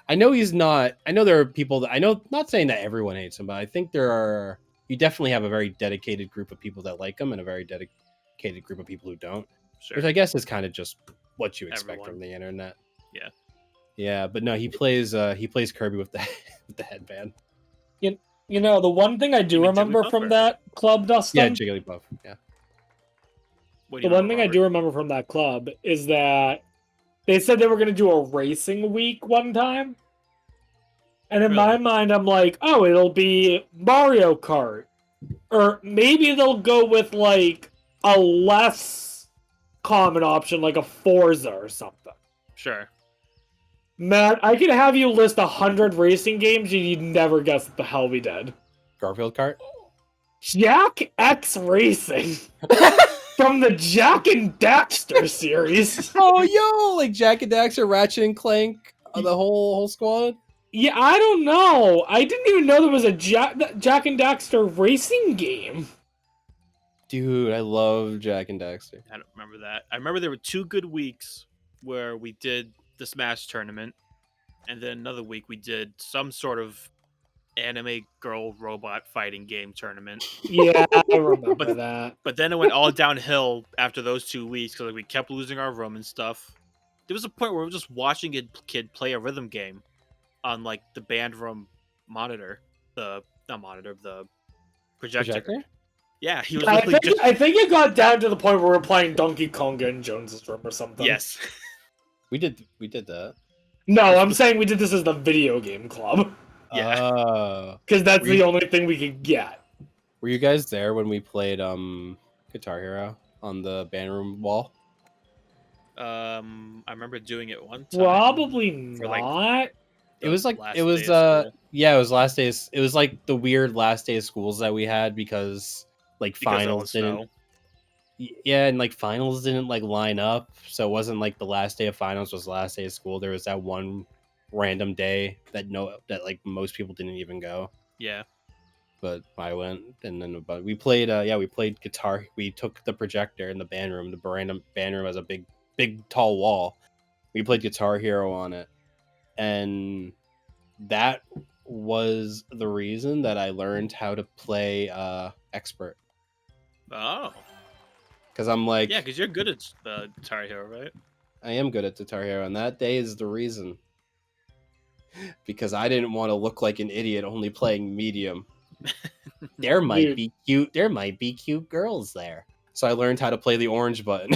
I know he's not. I know there are people that I know. Not saying that everyone hates him, but I think there are. You definitely have a very dedicated group of people that like him, and a very dedicated group of people who don't. Sure. Which I guess is kind of just what you expect Everyone. from the internet. Yeah. Yeah, but no, he plays Kirby with the with the headband. You know, the one thing I do You mean remember Jigglypuff from or- that club, Dustin. Yeah, Jigglypuff. Yeah. What do The you one remember, thing I Robert? do remember from that club is that they said they were going to do a racing week one time. And in my Really? mind, I'm like, oh, it'll be Mario Kart. Or maybe they'll go with, like, a less common option, like a Forza or something. Sure. Matt, I could have you list 100 racing games and you'd never guess what the hell we did. Garfield Kart. Jack X Racing. From the Jack and Daxter series. Oh, yo, like Jack and Daxter, Ratchet and Clank, the whole squad. Yeah, I don't know. I didn't even know there was a Jack and Daxter racing game. Dude, I love Jack and Daxter. I don't remember that. I remember there were 2 good weeks where we did the Smash tournament, and then another week we did some sort of anime girl robot fighting game tournament. Yeah, I remember that. But then it went all downhill after those 2 weeks because like, we kept losing our room and stuff. There was a point where we were just watching a kid play a rhythm game on like the band room monitor, the projector. Projector? Yeah, he was I literally think it got down to the point where we were playing Donkey Kong in Jones's room or something. Yes. We did that. No, I'm saying we did this as the video game club. Yeah. Because that's Were the you- only thing we could get. Were you guys there when we played Guitar Hero on the band room wall? I remember doing it one time. Probably For, like, not. It was like last it was day of school. yeah, it was last days. It was like the weird last day of schools that we had because like Because of finals the didn't. snow. Yeah, and like finals didn't like line up, so it wasn't like the last day of finals was the last day of school. There was that one random day that like most people didn't even go, Yeah. but I went, and then but we played. We played guitar. We took the projector in the band room. The random band room has a big tall wall. We played Guitar Hero on it, and that was the reason that I learned how to play expert. Oh. Because I'm like, Yeah, because you're good at Guitar Hero, right? I am good at Guitar Hero, and that day is the reason. Because I didn't want to look like an idiot only playing medium. There might be cute girls there. So I learned how to play the orange button.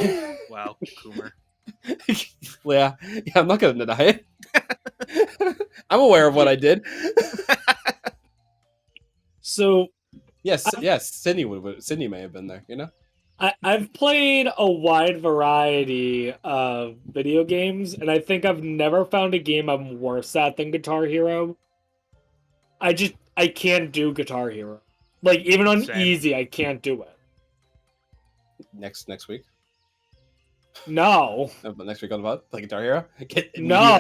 Wow, Coomer. yeah, I'm not gonna deny it. I'm aware of what I did. So Yes, Sydney Sydney may have been there, you know? I've played a wide variety of video games, and I think I've never found a game I'm worse at than Guitar Hero. I can't do Guitar Hero. Like, even on Same. easy, I can't do it. Next week. No. But next week on the pod, play Guitar Hero. No,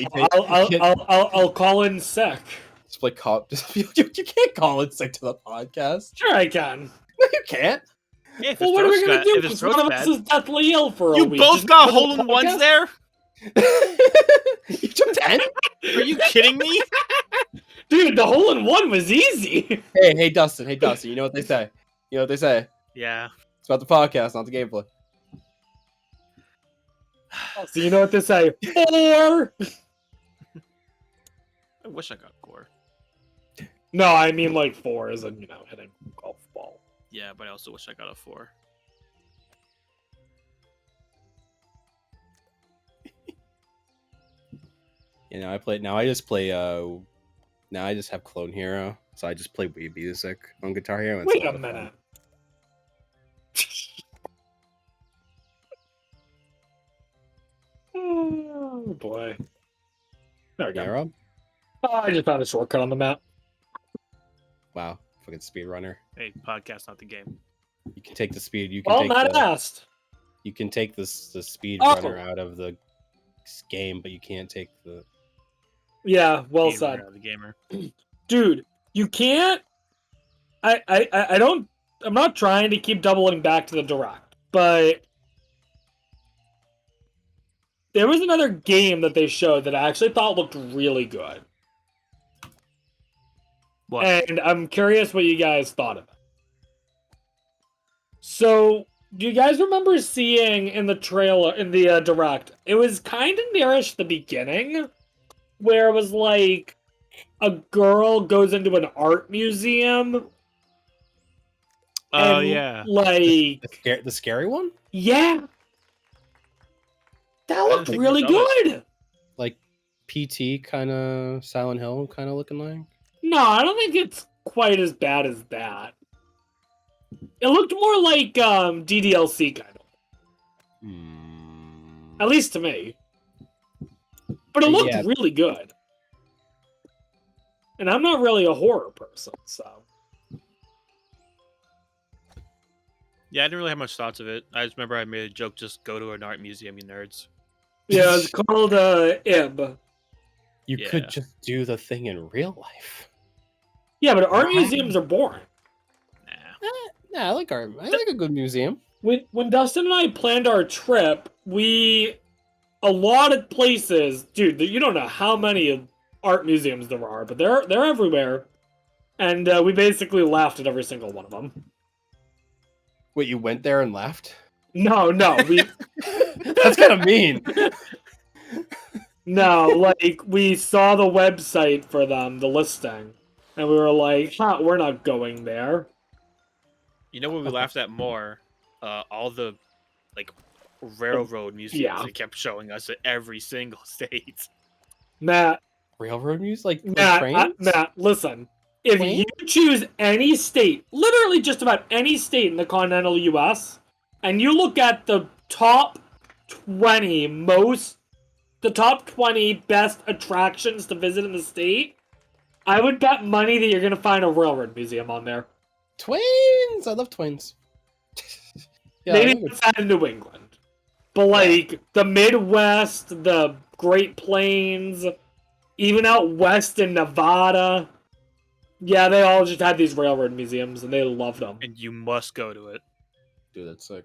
I'll call in sick. Just play call. You can't call it sick to the podcast. Sure I can. No, you can't. Hey, if Well, his what are we throat's gonna bad, do? if his Because throat's one of us bad, is deathly ill for a you week. both Just got put it hole on in the ones podcast? there. You took 10? Are you kidding me? Dude, the hole in one was easy. Hey, Dustin. Hey, Dustin. You know what they say? You know what they say? Yeah. It's about the podcast, not the gameplay. So you know what they say? 4. I wish I got core. No, I mean like 4 is in, hitting golf ball. Yeah, but I also wish I got a 4. I just play now I just have Clone Hero, so I just play Wii Music on Guitar Hero. And it's Wait lot a of fun. minute. Oh boy. There we go. Yeah, Rob? Oh, I just found a shortcut on the map. Wow, fucking speedrunner. Hey, podcast, not the game. You can take the speed. You can Well, take not the. asked. You can take the speed Oh. runner out of the game, but you can't take the. Yeah, well Gamer said. out of the gamer. Dude, you can't. I don't. I'm not trying to keep doubling back to the direct, but there was another game that they showed that I actually thought looked really good. What? And I'm curious what you guys thought of it. So, do you guys remember seeing in the trailer, in the direct, it was kind of nearish the beginning, where it was like a girl goes into an art museum. Oh and, yeah. Like, The scary one? yeah. That didn't looked think really much of it. good. Like PT kind of Silent Hill kind of looking like? No, I don't think it's quite as bad as that. It looked more like DDLC kind of. At least to me. But it looked Yeah. really good. And I'm not really a horror person, so. Yeah, I didn't really have much thoughts of it. I just remember I made a joke, just go to an art museum, you nerds. Yeah, it's called IB. You Yeah. could just do the thing in real life. Yeah, but art museums are boring. Nah. Yeah, I like art. I like a good museum. When Dustin and I planned our trip, we allotted places. Dude, you don't know how many art museums there are, but they're everywhere. And we basically laughed at every single one of them. Wait, you went there and left? No, we That's kind of mean. no, like we saw the website for them, the listing, and we were like, "Huh, we're not going there." You know what we laughed at more? All the like railroad museums Yeah. they kept showing us at every single state. Matt, Railroad music, like Matt, trains? listen. If you choose any state, literally just about any state in the continental U.S., and you look at the top 20 best attractions to visit in the state, I would bet money that you're gonna find a railroad museum on there. Twins! I love twins. Yeah, I Maybe love it. outside of New England, but like the Midwest, the Great Plains, even out west in Nevada. Yeah, they all just had these railroad museums, and they loved them. And you must go to it. Dude, that's sick.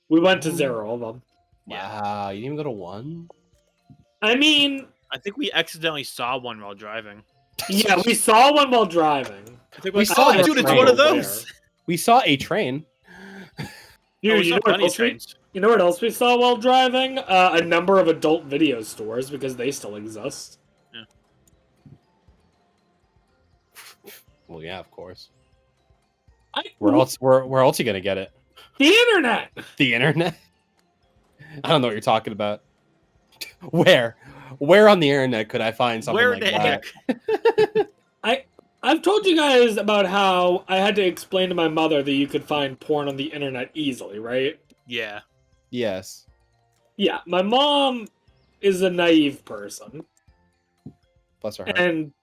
We went to 0 of them. Yeah. Wow, you didn't even go to one? I mean, I think we accidentally saw one while driving. yeah, we saw one while driving. I think We we saw saw a dude, it's train one of over those. We saw a train. Dude, Oh, we you saw know plenty of trains. you know what else we saw while driving? A number of adult video stores, because they still exist. Well, yeah, of course. Where Where else are you gonna get it? The internet! The internet? I don't know what you're talking about. Where on the internet could I find something Where like the that? heck? I've told you guys about how I had to explain to my mother that you could find porn on the internet easily, right? Yeah. Yes. Yeah, my mom is a naive person. Bless her heart. And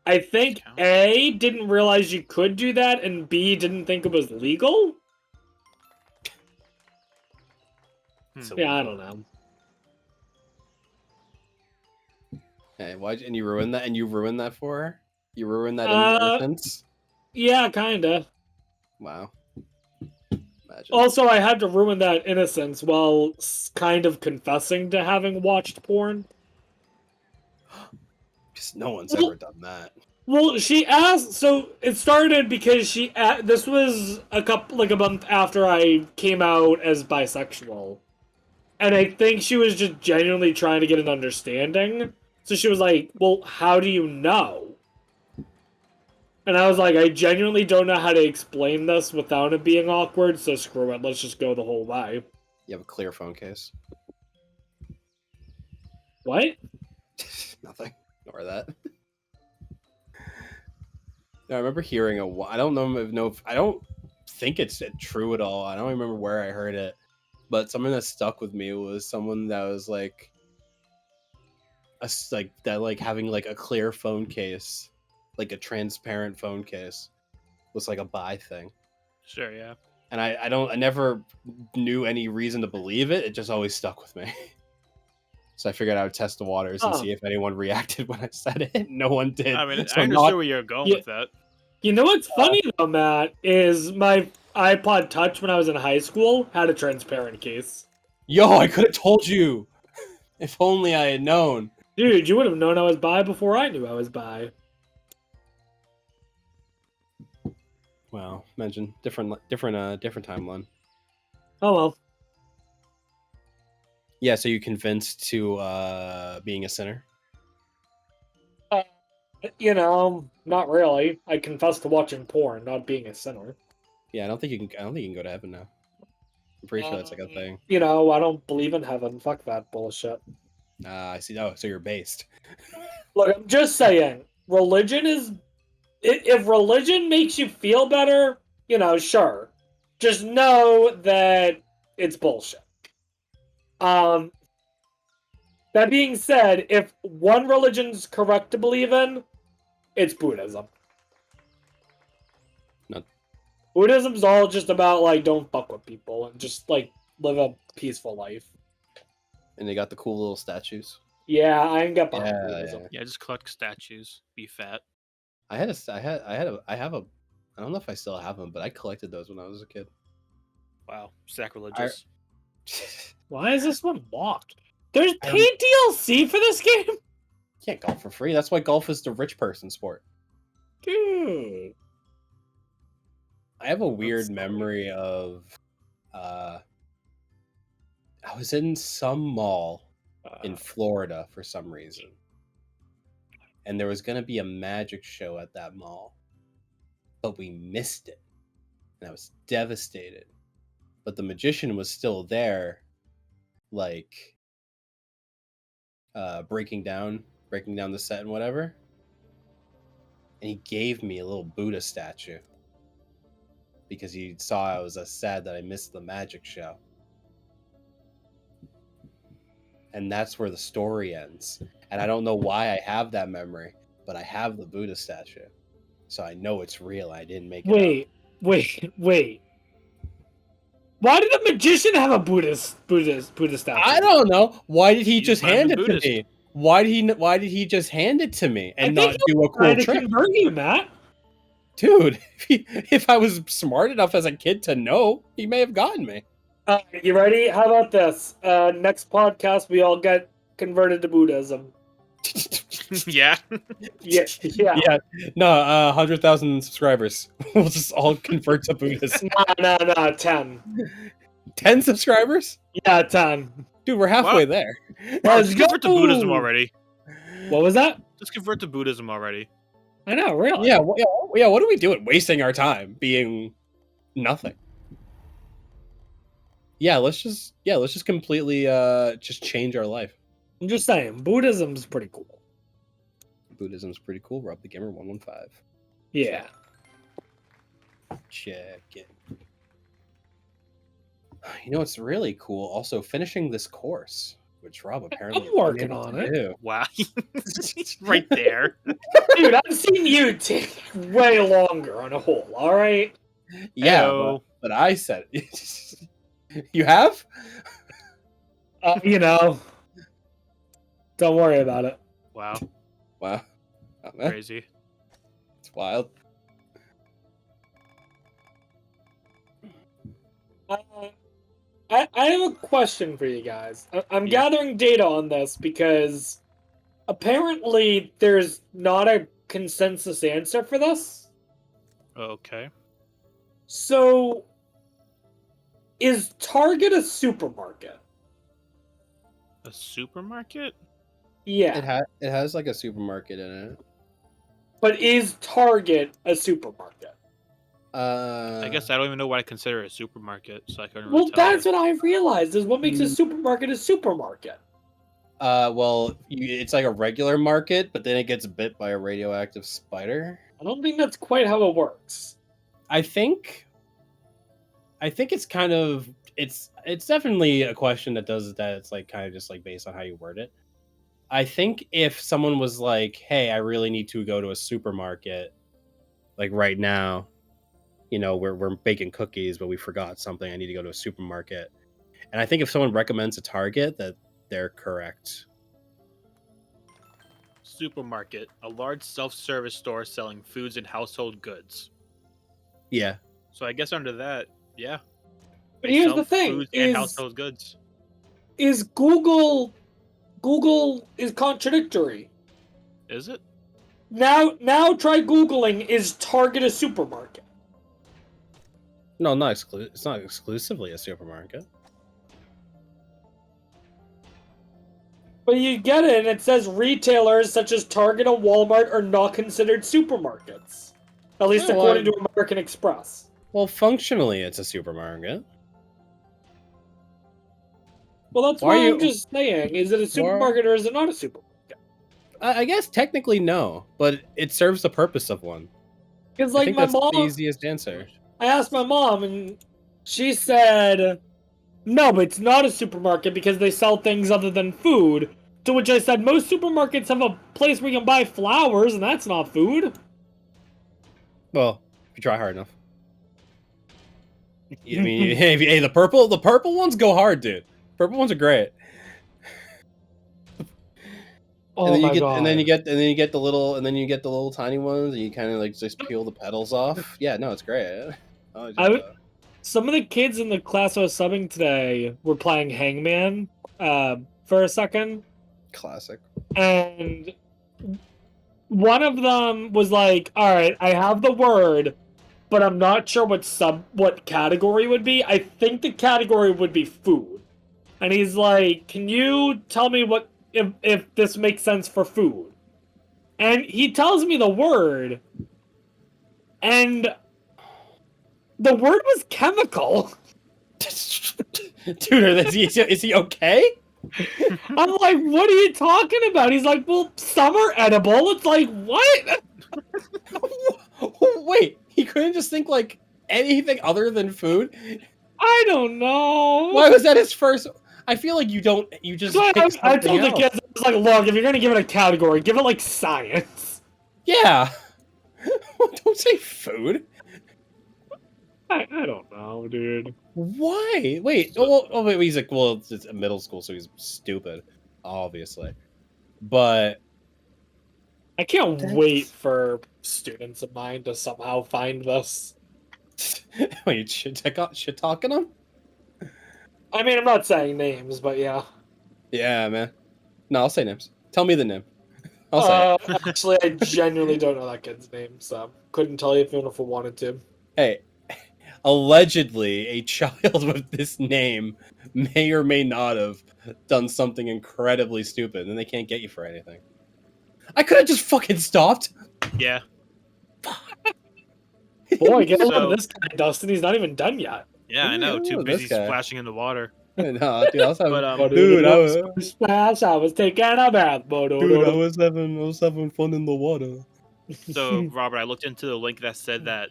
I think A, didn't realize you could do that, and B, didn't think it was legal? Yeah, I don't know. Hey, and you ruined that? And you ruined that for her? You ruined that innocence? Yeah, kinda. Wow. Imagine. Also, I had to ruin that innocence while kind of confessing to having watched porn. Because no one's ever done that. Well, she asked. So it started because this was a month after I came out as bisexual, and I think she was just genuinely trying to get an understanding. So she was like, "Well, how do you know?" And I was like, "I genuinely don't know how to explain this without it being awkward. So screw it. Let's just go the whole way." You have a clear phone case. What? Nothing. Ignore that. No, I remember hearing I don't know if I don't think it's true at all. I don't remember where I heard it, but something that stuck with me was someone that was like having like a clear phone case, like a transparent phone case, was like a bi thing. Sure, yeah. And I never knew any reason to believe it. It just always stuck with me. So I figured I would test the waters and see if anyone reacted when I said it. No one did. I mean, So I understood where you're going with that. You know what's funny though, Matt, is my iPod Touch when I was in high school had a transparent case. Yo, I could have told you. If only I had known. Dude, you would have known I was bi before I knew I was bi. Well, mention different timeline. Oh well. Yeah, so you convinced to being a sinner? Not really. I confess to watching porn, not being a sinner. Yeah, I don't think you can go to heaven now. I'm pretty sure that's like a thing. I don't believe in heaven. Fuck that bullshit. I see. Oh, so you're based. Look, I'm just saying, religion is... If religion makes you feel better, sure. Just know that it's bullshit. That being said, if one religion's correct to believe in, it's Buddhism. No. Buddhism's all just about, like, don't fuck with people and just, like, live a peaceful life. And they got the cool little statues. Yeah, I ain't got behind Buddhism. Yeah, just collect statues. Be fat. I have a I don't know if I still have them, but I collected those when I was a kid. Wow, sacrilegious. Why is this one locked? There's paid DLC for this game? You can't golf for free. That's why golf is the rich person sport. Dude. I have a weird memory of I was in some mall in Florida for some reason. And there was going to be a magic show at that mall. But we missed it. And I was devastated. But the magician was still there, like breaking down the set and whatever. And he gave me a little Buddha statue because he saw I was sad that I missed the magic show. And that's where the story ends. And I don't know why I have that memory, but I have the Buddha statue. So I know it's real. I didn't make it up. Wait. Why did the magician have a Buddhist statue? I don't know. Why did he just hand it Buddhist. to me? Why did he just hand it to me and not do a cool Trying to trick? convert you, Matt. Dude, if I was smart enough as a kid to know, he may have gotten me. You ready? How about this? Next podcast, we all get converted to Buddhism. Yeah. Yeah. Yeah. No, 100,000 subscribers. We'll just all convert to Buddhism. No, 10. 10 subscribers? Yeah, 10. Dude, we're halfway there. Let's Just convert to Buddhism already. What was that? Just convert to Buddhism already. I know, really. Yeah, what are we doing? Wasting our time being nothing. Yeah, let's just completely just change our life. I'm just saying, Buddhism's pretty cool. Buddhism's pretty cool. Rob the Gamer 115. Yeah. Check it. You know what's really cool? Also finishing this course, which Rob apparently I'm working on it. do. Wow. Right there. Dude, I've seen you take way longer on a hole, alright? Yeah, but I said it. You have? Don't worry about it. Wow. Wow. Oh, man. Crazy. It's wild. Uh, I have a question for you guys. I'm Yeah. gathering data on this because apparently there's not a consensus answer for this. Okay. So, is Target a supermarket? A supermarket? Yeah. It has like a supermarket in it. But is Target a supermarket? I guess I don't even know what I consider a supermarket, so I couldn't really Well, tell you. that's what I realized is what makes a Mm. supermarket a supermarket. Well, it's like a regular market, but then it gets bit by a radioactive spider. I don't think that's quite how it works. I think it's kind of it's definitely a question that does that. It's like kind of just like based on how you word it. I think if someone was like, "Hey, I really need to go to a supermarket, like right now," we're baking cookies, but we forgot something. I need to go to a supermarket, and I think if someone recommends a Target, that they're correct. Supermarket, a large self-service store selling foods and household goods. Yeah, So I guess under that, yeah, But they here's sell the thing: foods and household goods. is Google is contradictory. Is it? Now try Googling, is Target a supermarket? no, not exclusive. It's not exclusively a supermarket. But you get it, and it says retailers such as Target and Walmart are not considered supermarkets. At least Oh, according to American Express. well, functionally, it's a supermarket. Well, that's Why are why I'm you? just saying, is it a Why? supermarket or is it not a supermarket? I guess technically no, but it serves the purpose of one. Because, I like, think my that's the mom, easiest answer. I asked my mom, and she said, no, but it's not a supermarket because they sell things other than food. To which I said, most supermarkets have a place where you can buy flowers, and that's not food. Well, if you try hard enough. I mean, hey, the purple ones go hard, dude. Purple ones are great. Oh And then you my get, god. and then you get the little tiny ones, and you kind of like just peel the petals off. Yeah, no, it's great. Oh, Some of the kids in the class I was subbing today were playing Hangman for a second, classic. and one of them was like, "All right, I have the word, but I'm not sure what category would be. I think the category would be food." And he's like, "Can you tell me what if this makes sense for food?" And he tells me the word, and the word was chemical. Dude, is he okay? I'm like, what are you talking about? He's like, well, some are edible. It's like, what? Wait, he couldn't just think like anything other than food? I don't know. Why was that his first? I feel like you just So pick I something told the else. kids, I was like, look, if you're gonna give it a category, give it like science. Yeah. Don't say food. I don't know, dude. Why? Wait. Wait. He's like, well, it's middle school, so he's stupid, obviously. But I can't That's- wait for students of mine to somehow find this. wait, shit talking him? I mean, I'm not saying names, but yeah. Yeah, man. No, I'll say names. Tell me the name. I'll say it. Actually, I genuinely don't know that kid's name, so couldn't tell you even if I wanted to. Hey, allegedly, a child with this name may or may not have done something incredibly stupid, and they can't get you for anything. I could have just fucking stopped. Yeah. Boy, get a load So- of this guy, Dustin. He's not even done yet. Yeah, I know. Too Ooh, this busy guy. splashing in the water. No, dude, I was having, But, dude, I was, Splash, I was taking a bath. I was having fun in the water. So, Robert, I looked into the link that said that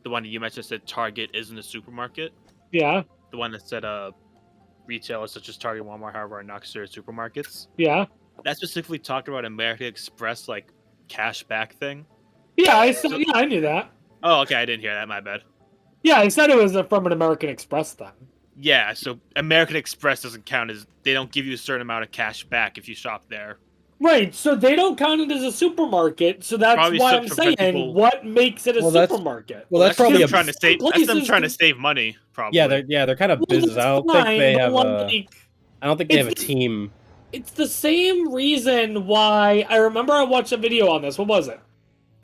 the one that you mentioned said Target isn't a supermarket. Yeah, The one that said retailers such as Target, Walmart, however, are not considered supermarkets. yeah. That specifically talked about American Express like cash back thing. Yeah, I knew that. Oh, okay, I didn't hear that. My bad. Yeah, I said it was from an American Express thing. Yeah, so American Express doesn't count as they don't give you a certain amount of cash back if you shop there. Right, so they don't count it as a supermarket, so that's Probably why so- I'm to prevent saying people- what makes it a Well, that's- supermarket. Well, that's that's probably them a trying to save. Some That's them places trying to do- save money. Probably. they're kind of Well, business. I that's don't think they fine, have but, a. like, I don't think they have a it's- team. it's the same reason why I remember I watched a video on this. What was it?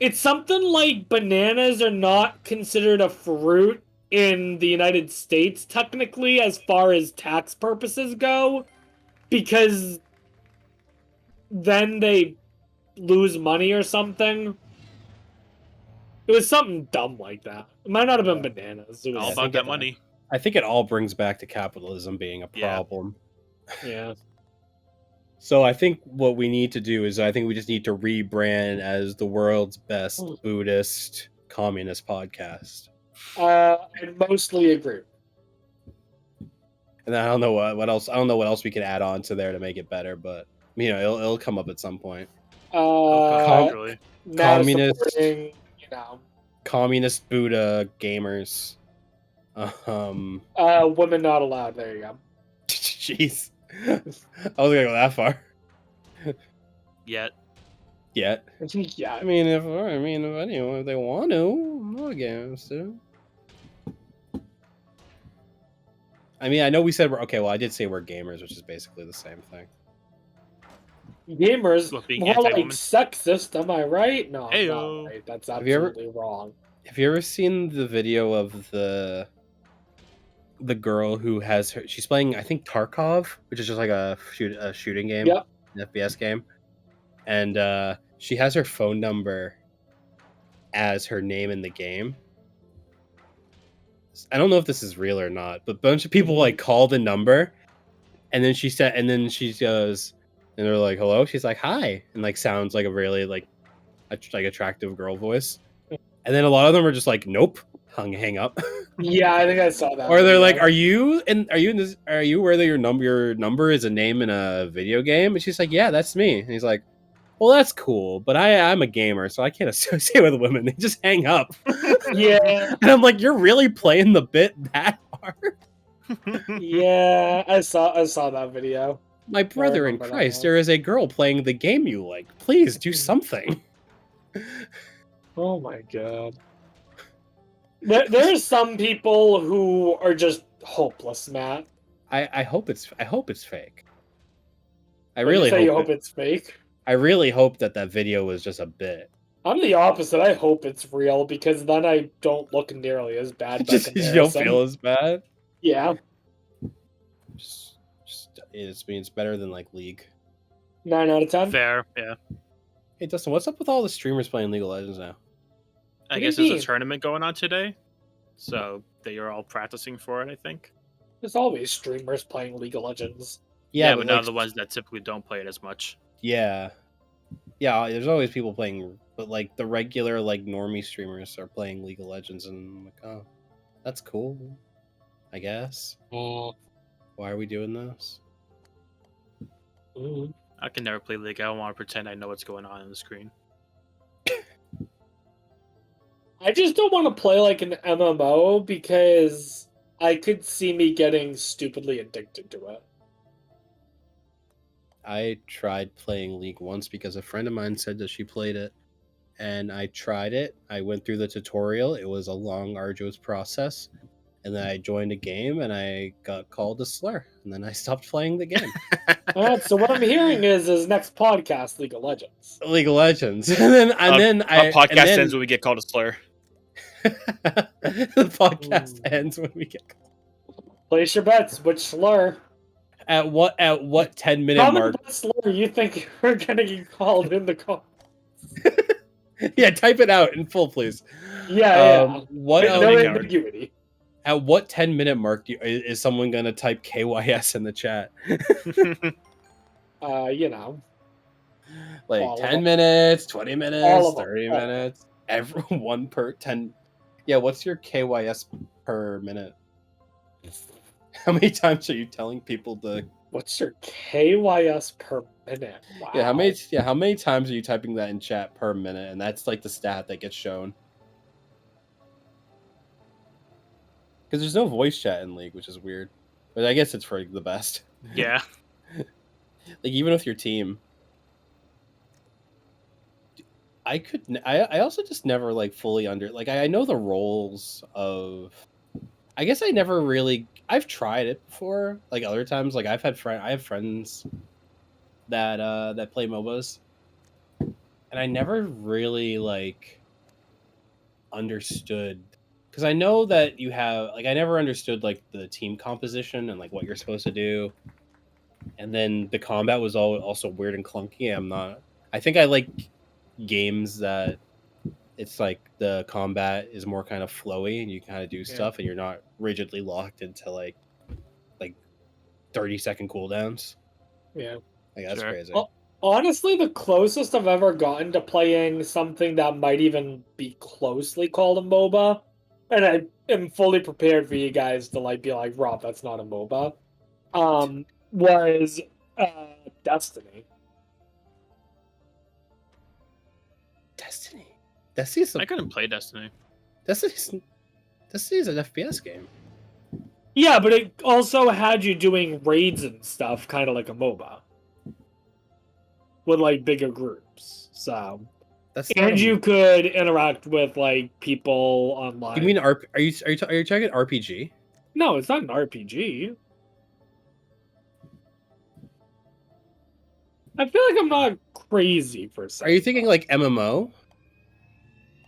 It's something like bananas are not considered a fruit in the United States, technically, as far as tax purposes go, because then they lose money or something. It was something dumb like that. It might not have been bananas. It was, All I about think that it- money. I think it all brings back to capitalism being a Yeah. problem. yeah. So I think what we need to do is I think we just need to rebrand as the world's best Buddhist communist podcast. I mostly agree. And I don't know what else. I don't know what else we can add on to there to make it better, but it'll come up at some point. Naturally. Now communist- supporting, Communist Buddha gamers. women not allowed. There you go. Jeez, I was gonna go that far. Yet. Yet, yeah. if anyone if they want to, I'm not against it. I mean, I know we said we're okay. Well, I did say we're gamers, which is basically the same thing. Gamers, Look, being more like anti-woman. sexist. Am I right? No, I'm Heyo. not right. That's Have you ever- absolutely wrong. Have you ever seen the video of the girl who has her? She's playing, I think, Tarkov, which is just like a shooting game, Yep. an FPS game, and she has her phone number as her name in the game. I don't know if this is real or not, but a bunch of people like call the number, and then she goes, and they're like, "Hello." She's like, "Hi," and like sounds like a really like attractive girl voice, and then a lot of them are just like, "Nope," hang up. Yeah, I think I saw that. Or they're video. like, are you aware that your number is a name in a video game? And she's like, yeah, that's me. And he's like, well, that's cool, but I'm a gamer, so I can't associate with women. They just hang up. Yeah. And I'm like, you're really playing the bit that hard? Yeah, I saw that video. My brother in remember that Christ, one. there is a girl playing the game you like. Please do something. Oh my god. There's some people who are just hopeless, Matt. I hope it's fake. I When you really say you hope hope it's fake. I really hope that video was just a bit. I'm the opposite. I hope it's real because then I don't look nearly as bad. By Just, you don't feel as bad. Yeah. It's better than like League. 9 out of 10. Fair. Yeah. Hey Dustin, what's up with all the streamers playing League of Legends now? I What do guess you there's mean? a tournament going on today, so they are all practicing for it. I think. There's always streamers playing League of Legends. Yeah, but now like, the ones that typically don't play it as much. yeah, there's always people playing, but like the regular like normie streamers are playing League of Legends, and I'm like, oh, that's cool. I guess. Oh. Why are we doing this? Mhm. I can never play League. I don't want to pretend I know what's going on the screen. I just don't want to play like an MMO because I could see me getting stupidly addicted to it. I tried playing League once because a friend of mine said that she played it, and I tried it. I went through the tutorial. It was a long, arduous process, and then I joined a game and I got called a slur, and then I stopped playing the game. Alright, so what I'm hearing is next podcast League of Legends. League of Legends, and then Our podcast ends when we get called a slur. the podcast Ooh. ends when we get Place your bets. Which slur? at what 10-minute Comment mark. what slur you think you're gonna get called in the call. Yeah, type it out in full, please. Yeah, What yeah. Oh, No League ambiguity. at what 10-minute mark is someone gonna type KYS in the chat? You know. Like All of 10 them. minutes, 20 All minutes, of them. 30 All of them. minutes. Everyone per 10. Yeah, what's your KYS per minute? How many times are you telling people to? What's your KYS per minute? Wow. Yeah, how many times are you typing that in chat per minute? And that's like the stat that gets shown. Because there's no voice chat in League, which is weird. But I guess it's for the best. Yeah. Like even with your team. I also just never like fully I know the roles of. I guess I never really. I've tried it before, like other times. Like I have friends that play MOBAs, and I never really like understood because I know that you have like I never understood like the team composition and like what you're supposed to do, and then the combat was also weird and clunky. I'm not. I think I like games that it's like the combat is more kind of flowy and you kind of do stuff and you're not rigidly locked into like 30-second cooldowns. Yeah. Like that's Sure. crazy. Honestly, the closest I've ever gotten to playing something that might even be closely called a MOBA, and I am fully prepared for you guys to like be like, Rob, that's not a MOBA. Was Destiny. Destiny. Destiny's I couldn't play Destiny. Destiny's an FPS game. Yeah, but it also had you doing raids and stuff, kind of like a MOBA, with like bigger groups. So, That's not and you could interact with like people online. You mean are you talking RPG? No, it's not an RPG. I feel like I'm not crazy for saying. Are you thinking like MMO?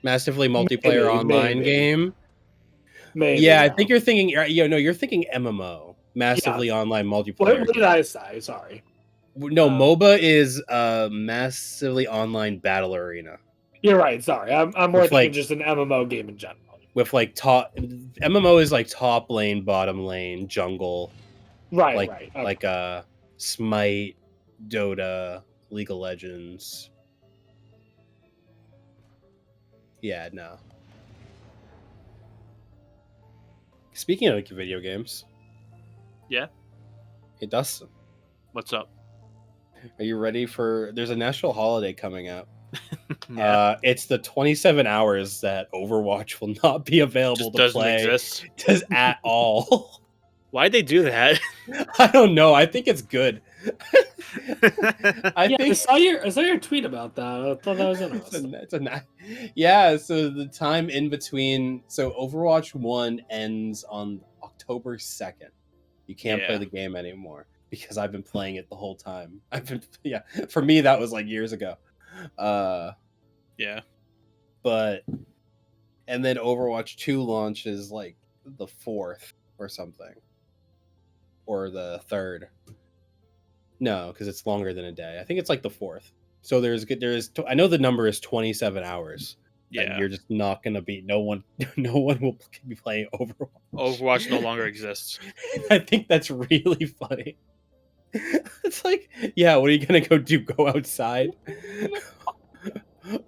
Massively multiplayer online game? Maybe. Yeah, I think you're thinking. You're thinking MMO, massively online multiplayer. What did I say? Sorry. No, MOBA is massively online battle arena. You're right. Sorry, I'm more With, thinking like- just an MMO game in general. With like top MMO is like top lane, bottom lane, jungle, Right. Okay. like Smite, Dota, League of Legends. Yeah, no. Speaking of video games. Yeah? Hey, Dustin. What's up? Are you ready for... There's a national holiday coming up. Yeah. It's the 27 hours that Overwatch will not be available Just to doesn't play exist. just at all. Why'd they do that? I don't know. I think it's good. I think saw your tweet about that. I thought that was interesting. Yeah, so the time in between, so Overwatch 1 ends on October 2nd. You can't play the game anymore because I've been playing it the whole time. For me that was like years ago. Yeah. But and then Overwatch 2 launches like the 4th or something. Or the 3rd. No, because it's longer than a day. I think it's like the 4th. So I know the number is 27 hours. Yeah. You're just not gonna be. No one will be playing Overwatch. Overwatch no longer exists. I think that's really funny. It's like, yeah, what are you gonna go do? Go outside?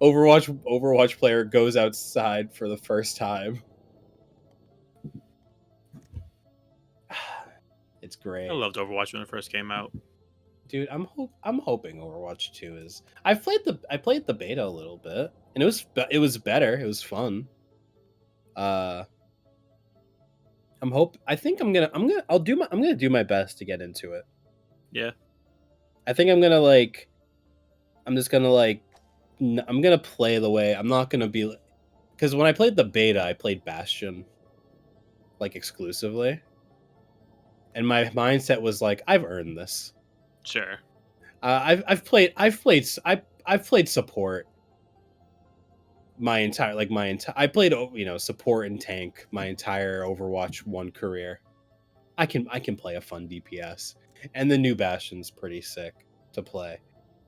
Overwatch player goes outside for the first time. It's great. I loved Overwatch when it first came out. Dude, I'm hoping Overwatch 2 is. I played the beta a little bit, and it was better. It was fun. I think I'm gonna do my best to get into it. Yeah. I think I'm just gonna I'm gonna play the way I'm not gonna be, because when I played the beta, I played Bastion like exclusively, and my mindset was like, I've earned this. Sure. I've played support my entire I played support and tank my entire Overwatch 1 career. I can play a fun DPS, and the new Bastion's pretty sick to play.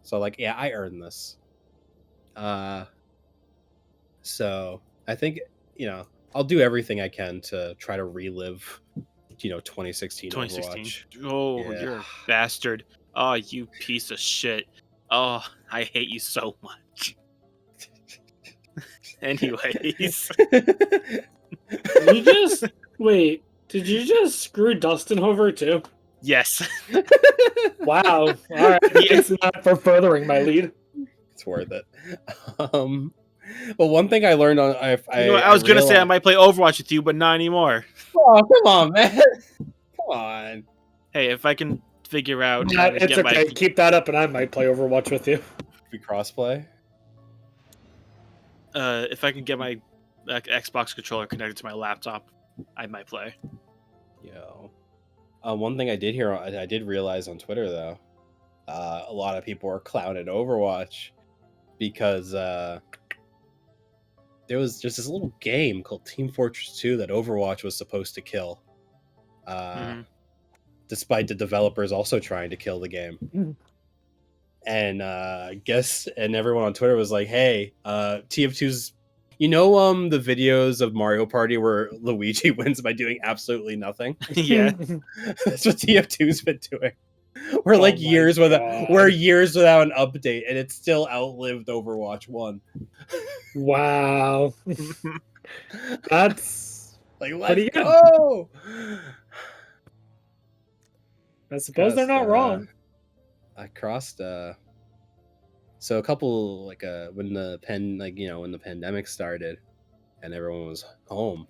So I earned this. So I think I'll do everything I can to try to relive 2016 Overwatch. Oh, Yeah. you're a bastard. Oh, you piece of shit. Oh, I hate you so much. Anyways. Did you just screw Dustin over too? Yes. Wow. All right. It's not for furthering my lead. It's worth it. Well, one thing I learned on I was gonna say I might play Overwatch with you, but not anymore. Oh, come on, man! Come on. Hey, if I can figure out, It's okay. Keep that up, and I might play Overwatch with you. We crossplay. If I can get my Xbox controller connected to my laptop, I might play. Yo. One thing I did realize on Twitter though, a lot of people are clowning Overwatch because there was just this little game called Team Fortress 2 that Overwatch was supposed to kill. Despite the developers also trying to kill the game. And and everyone on Twitter was like, hey, TF2's, the videos of Mario Party where Luigi wins by doing absolutely nothing? Yeah. That's what TF2's been doing. We're years without an update, and it's still outlived Overwatch 1. Wow. That's let's go. I suppose they're not wrong. I crossed so a couple when the pandemic started and everyone was home,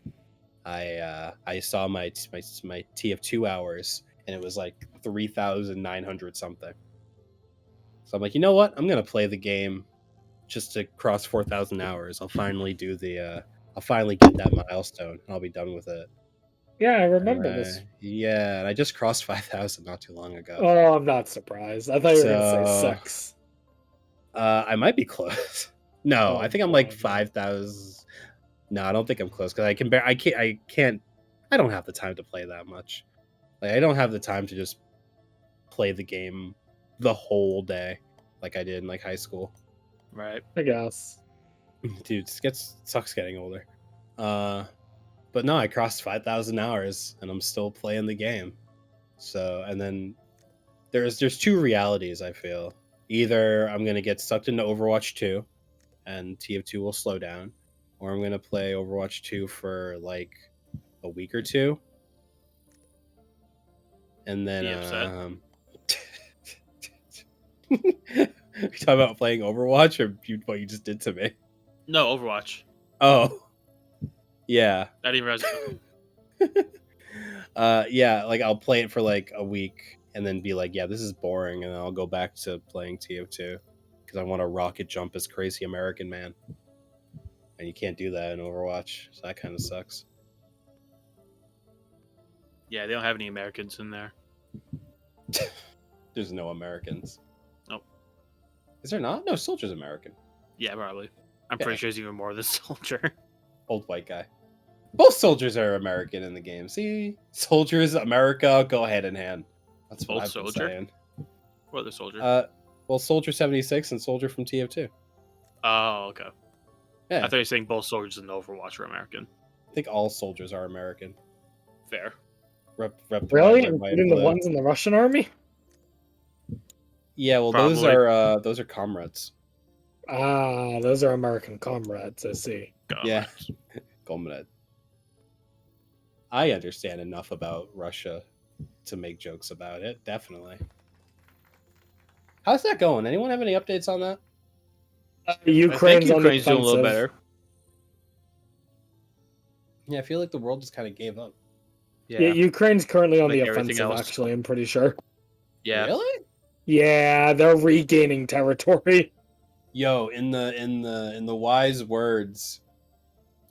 I saw my TF2 hours and it was 3,900 something. So I'm like, you know what? I'm gonna play the game just to cross 4,000 hours. I'll finally get that milestone and I'll be done with it. Yeah, I remember this. Yeah, and I just crossed 5,000 not too long ago. Oh, I'm not surprised. I thought you were going to say 6. I might be close. No, I think I'm 5,000. No, I don't think I'm close because I don't have the time to play that much. I don't have the time to just play the game the whole day like I did in high school. Right. I guess. Dude, sucks getting older. But no, I crossed 5,000 hours and I'm still playing the game. So, and then there's 2 realities, I feel. Either I'm going to get sucked into Overwatch 2 and TF2 will slow down, or I'm going to play Overwatch 2 for a week or 2. And then you talking about playing Overwatch or what you just did to me? No, Overwatch. Oh. Yeah. I didn't realize. Yeah, I'll play it for a week and then be yeah, this is boring, and then I'll go back to playing TF2 because I want to rocket jump as crazy American man, and you can't do that in Overwatch, so that kind of sucks. Yeah, they don't have any Americans in there. There's no Americans. Nope. Is there not? No, Soldier's American. Yeah, probably. I'm pretty sure there's even more than Soldier. Old white guy. Both soldiers are American in the game. See? Soldiers, America, go hand in hand. That's what I've been saying. What other Soldier? Well, Soldier 76 and Soldier from TF2. Oh, okay. Yeah. I thought you were saying both soldiers in Overwatch are American. I think all soldiers are American. Fair. Really? Including the ones in the Russian army? Yeah, well, those are comrades. Ah, those are American comrades, I see. Yeah. Comrade. I understand enough about Russia to make jokes about it, definitely. How's that going? Anyone have any updates on that? Ukraine's doing a little better. Yeah, I feel like the world just kind of gave up. Yeah, Ukraine's currently on the offensive, actually, I'm pretty sure. Yeah. Really? Yeah, they're regaining territory. Yo, in the wise words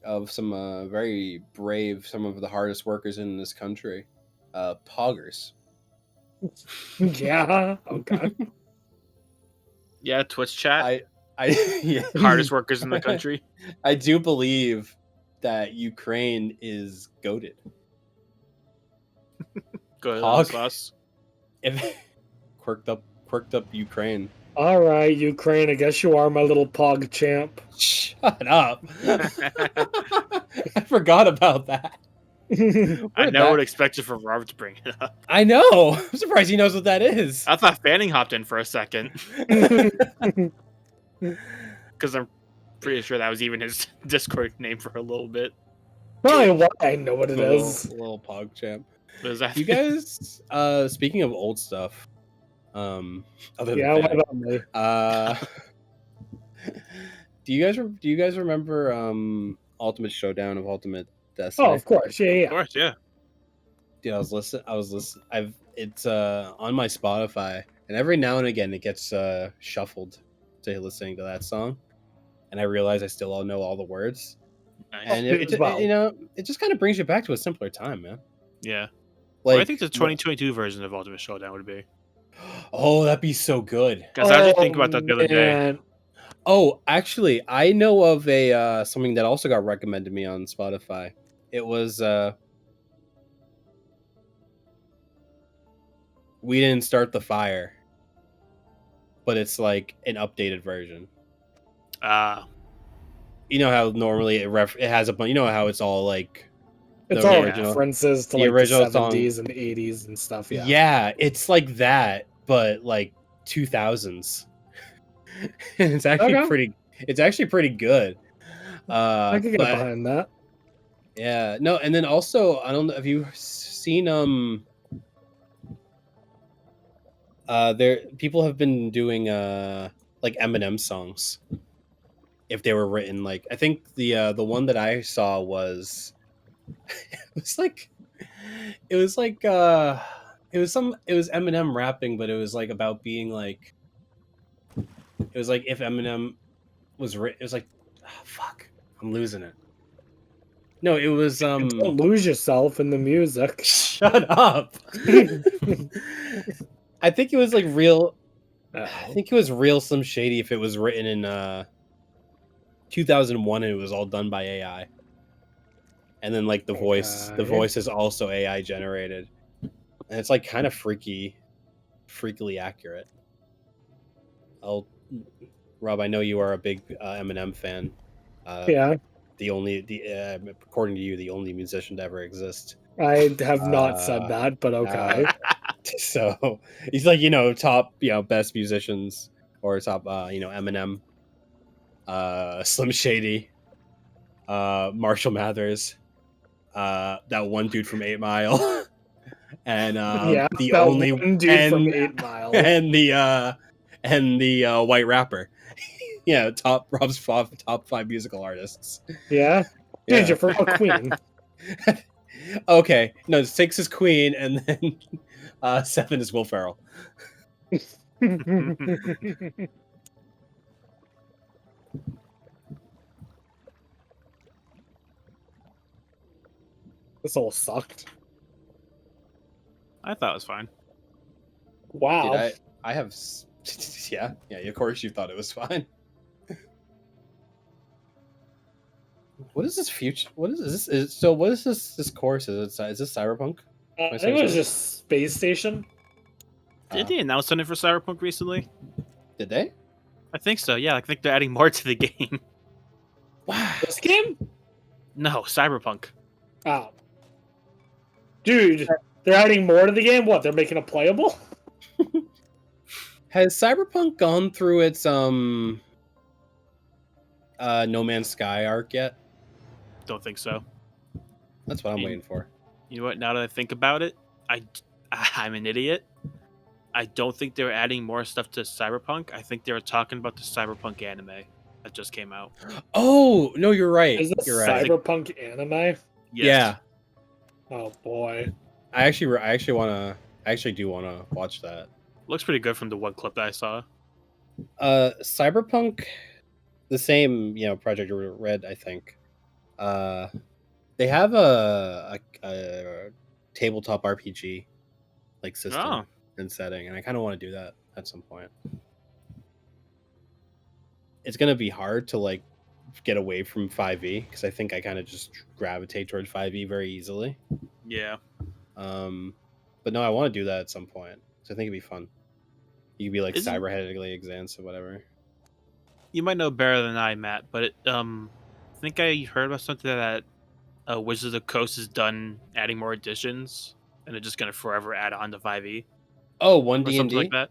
of some very brave, some of the hardest workers in this country, poggers. Yeah. Okay. Yeah, Twitch chat. Yeah. Hardest workers in the country. I do believe that Ukraine is goated. Good on us. Quirked up Ukraine. All right, Ukraine. I guess you are my little pog champ. Shut up. I forgot about that. I never would expect you for Robert to bring it up. I know. I'm surprised he knows what that is. I thought Fanning hopped in for a second. Because I'm pretty sure that was even his Discord name for a little bit. Probably why I know what it is. Little pog champ. What is that? You guys, speaking of old stuff, other than what about me? do you guys remember Ultimate Showdown of Ultimate Destiny? Oh, of course, yeah. Of course, yeah. Dude, I was listening. It's on my Spotify, and every now and again it gets shuffled to listening to that song, and I realize I still all know all the words. Nice. And Me as well. it just kind of brings you back to a simpler time, man. Yeah. Like, What I think the 2022 version of Ultimate Showdown would be. oh, that'd be so good. Because I was just thinking about that the other day. man. Oh, actually, I know of a something that also got recommended to me on Spotify. It was We Didn't Start the Fire, but it's like an updated version. You know how normally it has a bunch. You know how it's all like It's the all original, references to the like original the song. 70s and 80s and stuff. Yeah. Yeah, it's like that, but like 2000s. It's actually Okay. pretty. It's actually pretty good. I could get But behind that. yeah, no, and then also I don't know. Have you seen there people have been doing like Eminem songs. If they were written like, I think the one that I saw was it was like it was like it was Eminem rapping, but it was like about being like, it was like if Eminem was it was like, fuck, I'm losing it. No, it was Don't lose yourself in the music. shut up. I think it was like real. I think it was real Slim Shady if it was written in 2001 and it was all done by AI. And then like the voice is also AI generated. And it's like kind of freakily accurate. Rob, I know you are a big Eminem fan. Yeah. According to you, the only musician to ever exist. I have not said that, but okay. So he's like, top, best musicians, or top, Eminem, Slim Shady, Marshall Mathers, that one dude from 8 Mile, and Yeah, the that only one dude from 8 Mile. and the white rapper. Yeah, Rob's top 5 musical artists. Yeah. Yeah. Dude, you're from a Queen. Okay, no, 6 is Queen, and then 7 is Will Ferrell. This all sucked. I thought it was fine. Wow. Dude, I have yeah, of course you thought it was fine. What is this future? What is this? What is this course? Is this Cyberpunk? I think it was just Space Station. Did they announce something for Cyberpunk recently? Did they? I think so, yeah. I think they're adding more to the game. Wow. This game? No, Cyberpunk. Oh. Dude, they're adding more to the game? What, they're making it playable? Has Cyberpunk gone through its No Man's Sky arc yet? Don't think so. That's what I'm waiting for. You know what? Now that I think about it, I'm an idiot. I don't think they were adding more stuff to Cyberpunk. I think they were talking about the Cyberpunk anime that just came out. Oh no, you're right. Is this You're right. Cyberpunk anime? Yes. Yeah. Oh boy. I actually do want to watch that. Looks pretty good from the one clip that I saw. Cyberpunk, the same, Project Red, I think. They have a tabletop RPG like system and setting, and I kind of want to do that at some point. It's gonna be hard to like get away from 5e because I think I kind of just gravitate towards 5e very easily. Yeah. But no, I want to do that at some point. So I think it'd be fun. You could be like cyberheadedly exams or whatever. You might know better than I, Matt, but I think I heard about something that Wizards of the Coast is done adding more editions, and they're just gonna forever add on to 5e. Oh, 1D&D? Something like that.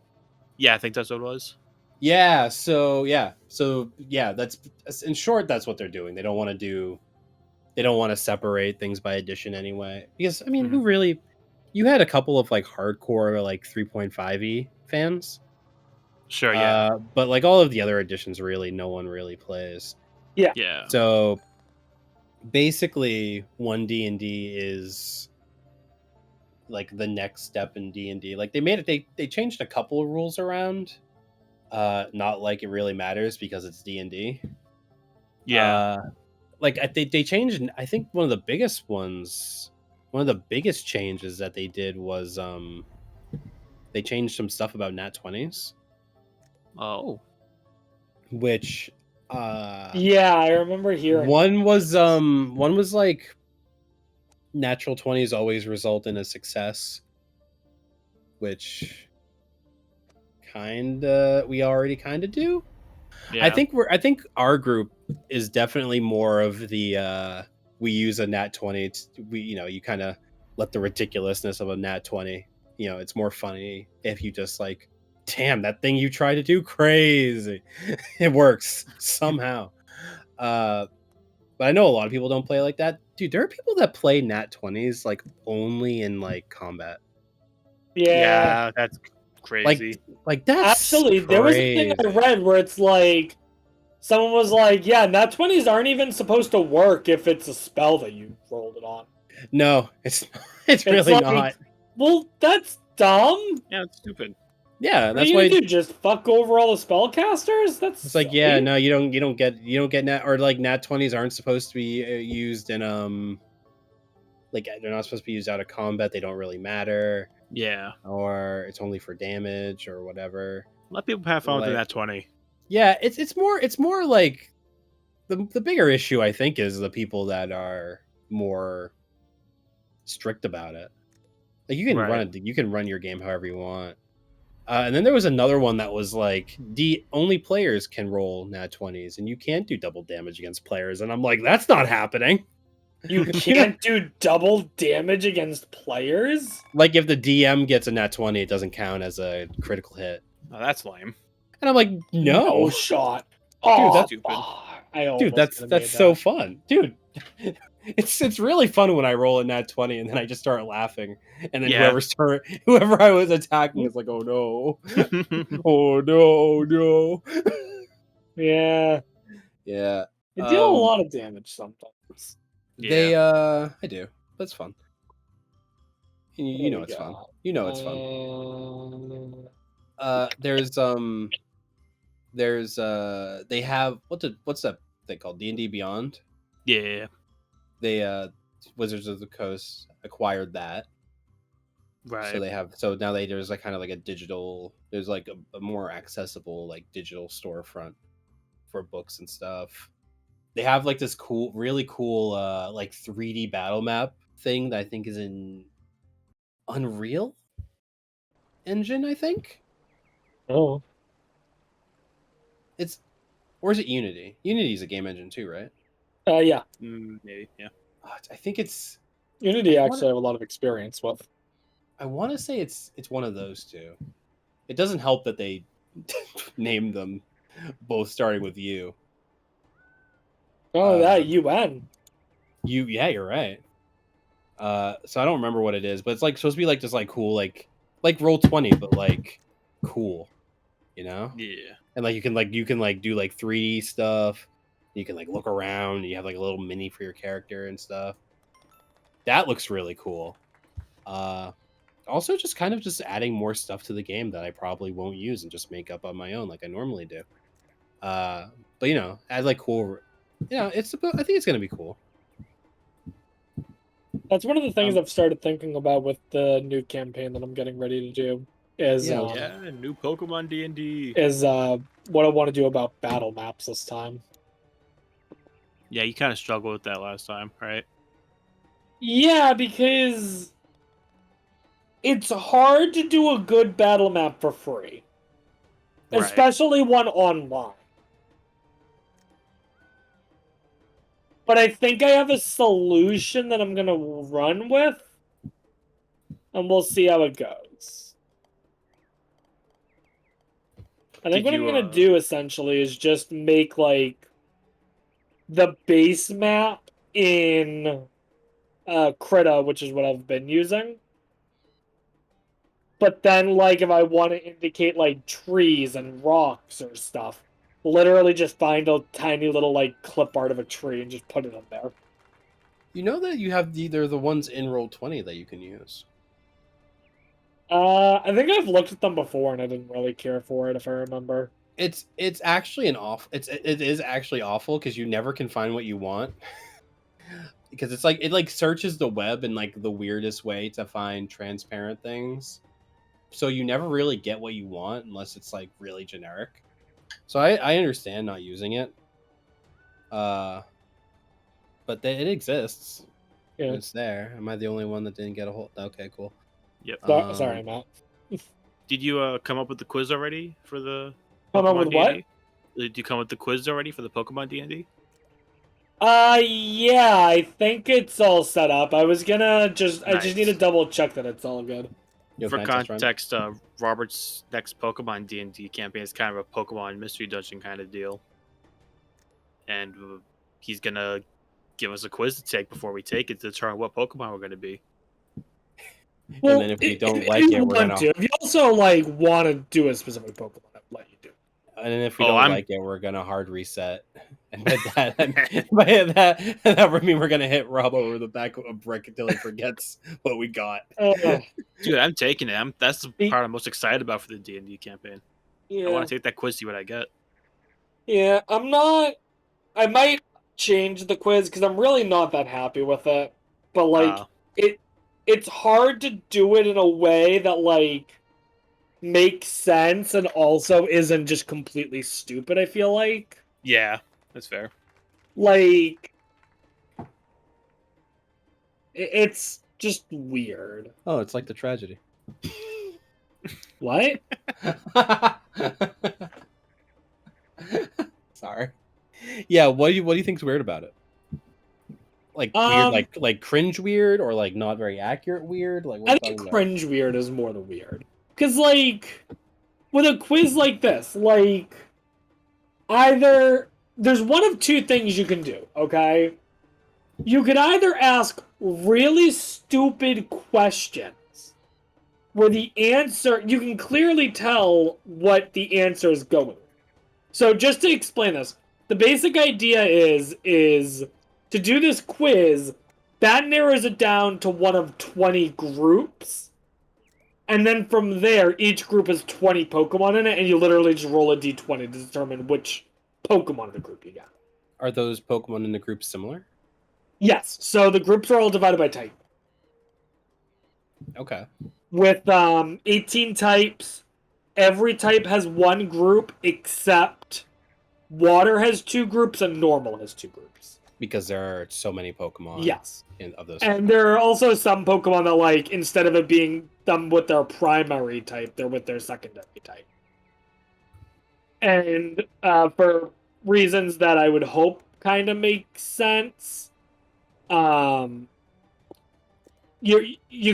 Yeah, I think that's what it was. Yeah, so that's in short, that's what they're doing. They don't want to separate things by edition anyway. Because I mean, who really, you had a couple of like hardcore like 3.5e fans. Sure, yeah. But like all of the other editions really no one really plays. Yeah. Yeah. So basically 1D&D is like the next step in D&D. Like they changed a couple of rules around. Not like it really matters because it's D&D. Yeah. Like they changed. I think one of the biggest changes that they did was they changed some stuff about nat 20s, Oh. which Yeah, I remember hearing. one was like natural 20s always result in a success, which we already kind of do. Yeah. I think our group is definitely more of the we use a nat 20. You kind of let the ridiculousness of a nat 20. It's more funny if you just like, damn, that thing you try to do, crazy. It works somehow. But I know a lot of people don't play like that. Dude, there are people that play nat 20s like only in like combat. Yeah. That's crazy. Like that's Actually, there was a thing I crazy. read where it's like someone was like, "Yeah, nat 20s aren't even supposed to work if it's a spell that you rolled it on." No, it's It's really like, not. well, that's dumb. Yeah, it's stupid. Yeah, What are that's you why gonna do? Just fuck over all the spellcasters? That's it's like, silly. yeah, no, you don't get nat, or like nat 20s aren't supposed to be used in like they're not supposed to be used out of combat. They don't really matter, Yeah. or it's only for damage or whatever. Let people have fun with Like, that 20. yeah, it's more like the bigger issue I think is the people that are more strict about it. Like you can Right. run your game however you want. And then there was another one that was like only players can roll nat 20s, and you can't do double damage against players. And I'm like, that's not happening. You can't do double damage against players? Like if the DM gets a nat 20, it doesn't count as a critical hit. Oh, that's lame. And I'm like, no, shot. Oh, that's stupid. I almost dude, that's could've made so that. fun, dude. It's really fun when I roll a nat 20 and then I just start laughing, and then Yeah. whoever I was attacking is like, oh no, oh no. Yeah. Yeah. They deal a lot of damage sometimes. They I do. That's fun. You There know we it's fun. go. You know it's fun. There's they have what's that thing called? D&D Beyond? Yeah. They Wizards of the Coast acquired that. Right. So now there's like kind of like there's like a more accessible like digital storefront for books and stuff. They have like this really cool like 3D battle map thing that I think is in Unreal Engine, I think. Oh. Or is it Unity? Unity's a game engine too, right? Yeah. Maybe. Yeah. I think it's Unity actually have a lot of experience with. I want to say it's one of those two. It doesn't help that they named them both starting with U. Oh, that UN. Yeah, you're right. So I don't remember what it is, but it's like supposed to be like just like cool, like Roll20, but like cool, Yeah. And like you can do like 3D stuff. You can like look around. You have like a little mini for your character and stuff. That looks really cool. Also just kind of just adding more stuff to the game that I probably won't use and just make up on my own like I normally do. But add like cool. I think it's gonna be cool. That's one of the things I've started thinking about with the new campaign that I'm getting ready to do. Is new Pokemon D&D. Is what I want to do about battle maps this time. Yeah, you kind of struggled with that last time, right? Yeah, because it's hard to do a good battle map for free. Right. Especially one online. But I think I have a solution that I'm going to run with. And we'll see how it goes. I think what I'm going to do, essentially, is just make, like, the base map in Krita, which is what I've been using. But then, like, if I want to indicate, like, trees and rocks or stuff, literally just find a tiny little, like, clip art of a tree and just put it in there. You know that you have the ones in Roll20 that you can use. I think I've looked at them before and I didn't really care for it, if I remember. It's actually it is actually awful because you never can find what you want. Because it's like it searches the web in like the weirdest way to find transparent things. So you never really get what you want unless it's like really generic. So I understand not using it. But it exists. Yeah. It's there. Am I the only one that didn't get a hold? Okay, cool. Yep. Sorry, Matt. Did you come up with the quiz already for the Come up Pokemon with D&D? Did you come up with the quiz already for the Pokemon D&D? Yeah, I think it's all set up. I just Nice. need to double check that it's all good. You have For Mantis run? context, Robert's next Pokemon D&D campaign is kind of a Pokemon mystery dungeon kind of deal, and he's gonna give us a quiz to take before we take it to determine what Pokemon we're gonna be. Well, And then if we don't like if it, you we're want gonna. to. If you also like want to do a specific Pokemon, I'll let you do. And then if we Oh, don't I'm- like it, we're gonna hard reset. And that would mean we're gonna hit Rob over the back of a brick until he forgets what we got. Dude, I'm taking it. That's the part I'm most excited about for the D&D campaign. Yeah. I want to take that quiz, see what I get. Yeah, I'm not. I might change the quiz because I'm really not that happy with it. But like, it's hard to do it in a way that like makes sense and also isn't just completely stupid. I feel like. Yeah, that's fair. Like, it's just weird. Oh, it's like the tragedy. What? Sorry. Yeah, what do you think's weird about it? Like weird, like cringe weird, or like not very accurate weird? Like what I are you think talking cringe weird is more than weird. Because, like, with a quiz like this, like, either there's one of two things you can do, okay? You could either ask really stupid questions where the answer, you can clearly tell what the answer is going. So, just to explain this, the basic idea is to do this quiz, that narrows it down to one of 20 groups. And then from there, each group has 20 Pokemon in it, and you literally just roll a d20 to determine which Pokemon in the group you got. Are those Pokemon in the group similar? Yes, so the groups are all divided by type. Okay. With 18 types, every type has one group except Water has 2 groups and Normal has 2 groups. Because there are so many Pokemon. Yes. Of those. And there are also some Pokemon that, like, instead of it being them with their primary type, they're with their secondary type. And for reasons that I would hope kind of make sense, you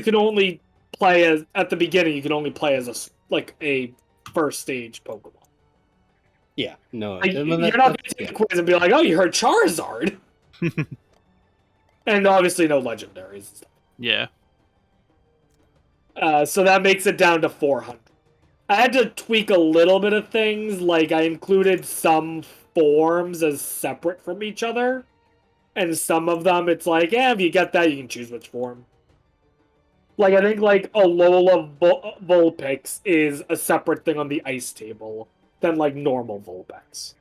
can only play as, at the beginning, you can only play as a first stage Pokemon. Yeah, no. Like, you're not going to take the quiz and be like, oh, you heard Charizard. And obviously no legendaries and stuff. Yeah. So that makes it down to 400. I had to tweak a little bit of things, like I included some forms as separate from each other. And some of them, it's like, yeah, if you get that, you can choose which form. Like, I think, like, Alola Vulpix is a separate thing on the ice table than, like, normal Vulpix.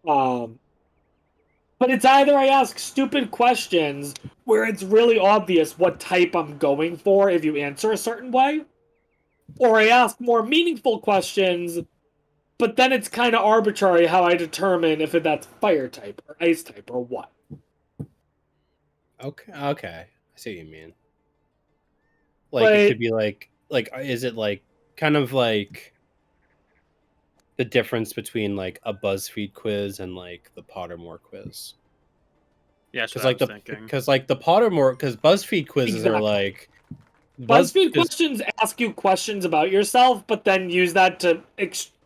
But it's either I ask stupid questions where it's really obvious what type I'm going for if you answer a certain way, or I ask more meaningful questions, but then it's kind of arbitrary how I determine if that's fire type or ice type or what. Okay. I see what you mean. Like it could be like is it like kind of like the difference between like a BuzzFeed quiz and like the Pottermore quiz? Yeah, because like the Pottermore, because BuzzFeed quizzes are like BuzzFeed questions ask you questions about yourself, but then use that to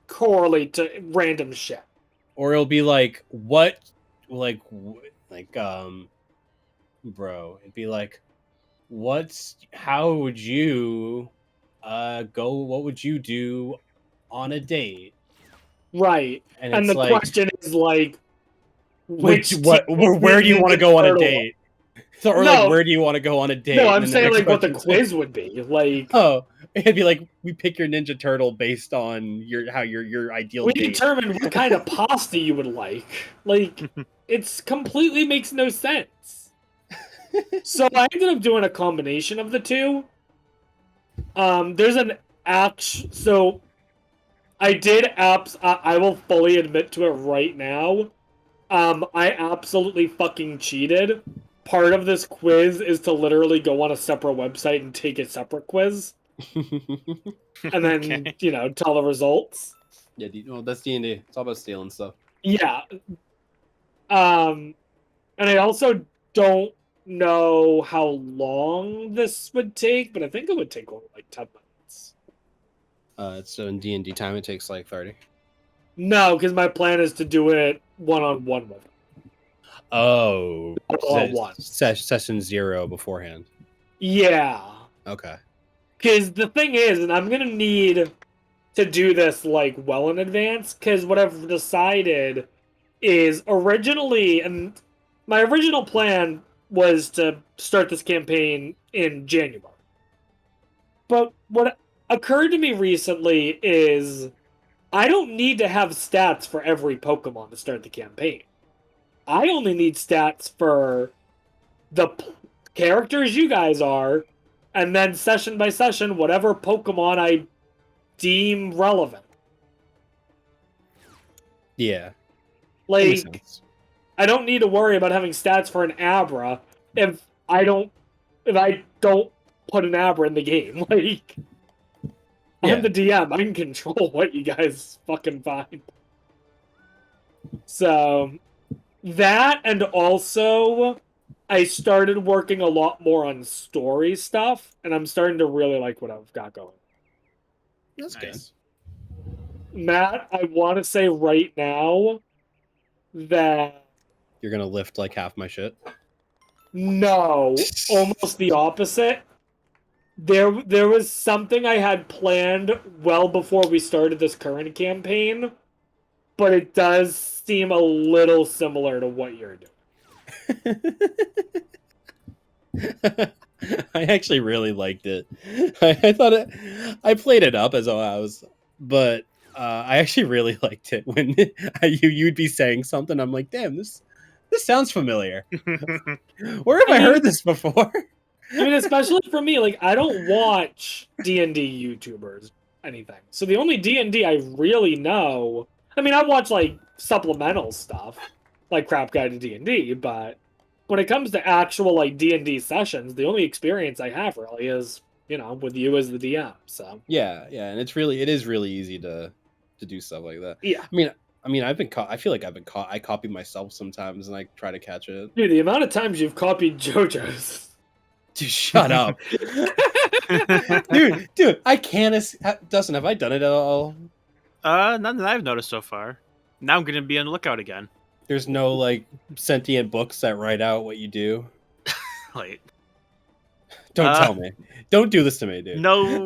correlate to random shit. Or it'll be like what, bro, it'd be like, how would you go? What would you do on a date? Right, and the question is like, where do you want to go on a date? So, or like, where do you want to go on a date? No, I'm saying like what the quiz would be. Like, It'd be like we pick your Ninja Turtle based on your ideal We date. determined what kind of pasta you would like. Like, it's completely makes no sense. So I ended up doing a combination of the two. There's an so I did apps. I will fully admit to it right now. I absolutely fucking cheated. Part of this quiz is to literally go on a separate website and take a separate quiz, and then Okay. tell the results. Yeah, well, that's D&D. It's all about stealing stuff. Yeah. And I also don't know how long this would take, but I think it would take only like 10 minutes. So in D&D time, it takes like 30. No, because my plan is to do it one-on-one with him. Oh, One-on-one. Session 0 beforehand. Yeah. Okay. Because the thing is, and I'm going to need to do this like well in advance, because what I've decided is originally, and my original plan was to start this campaign in January. But what occurred to me recently is I don't need to have stats for every Pokemon to start the campaign. I only need stats for the characters you guys are, and then session by session, whatever Pokemon I deem relevant. Yeah. Like, I don't need to worry about having stats for an Abra if I don't put an Abra in the game. Like, Yeah. I'm the DM. I can control what you guys fucking find. So, that, and also, I started working a lot more on story stuff, and I'm starting to really like what I've got going. That's Nice. Matt, I want to say right now that You're gonna lift like half my shit. no, almost the opposite. There was something I had planned well before we started this current campaign, but it does seem a little similar to what you're doing. I actually really liked it. I thought I played it up as I was, but I actually really liked it when you'd be saying something. I'm like, damn, this sounds familiar. Where have I heard this before? I mean, especially for me, like, I don't watch D&D YouTubers, anything. So the only D&D I really know, I mean, I watch, like, supplemental stuff, like Crap Guide to D&D, but when it comes to actual, like, D&D sessions, the only experience I have really is, with you as the DM, so. Yeah, and it is really easy to do stuff like that. Yeah. I mean, I've been caught. I feel like I've been caught. I copy myself sometimes, and I try to catch it. Dude, the amount of times you've copied JoJo's. Dude, shut up. dude, I can't. Dustin, have I done it at all? None that I've noticed so far. Now I'm gonna be on the lookout again. There's no like sentient books that write out what you do. Wait. Don't tell me. Don't do this to me, dude. No,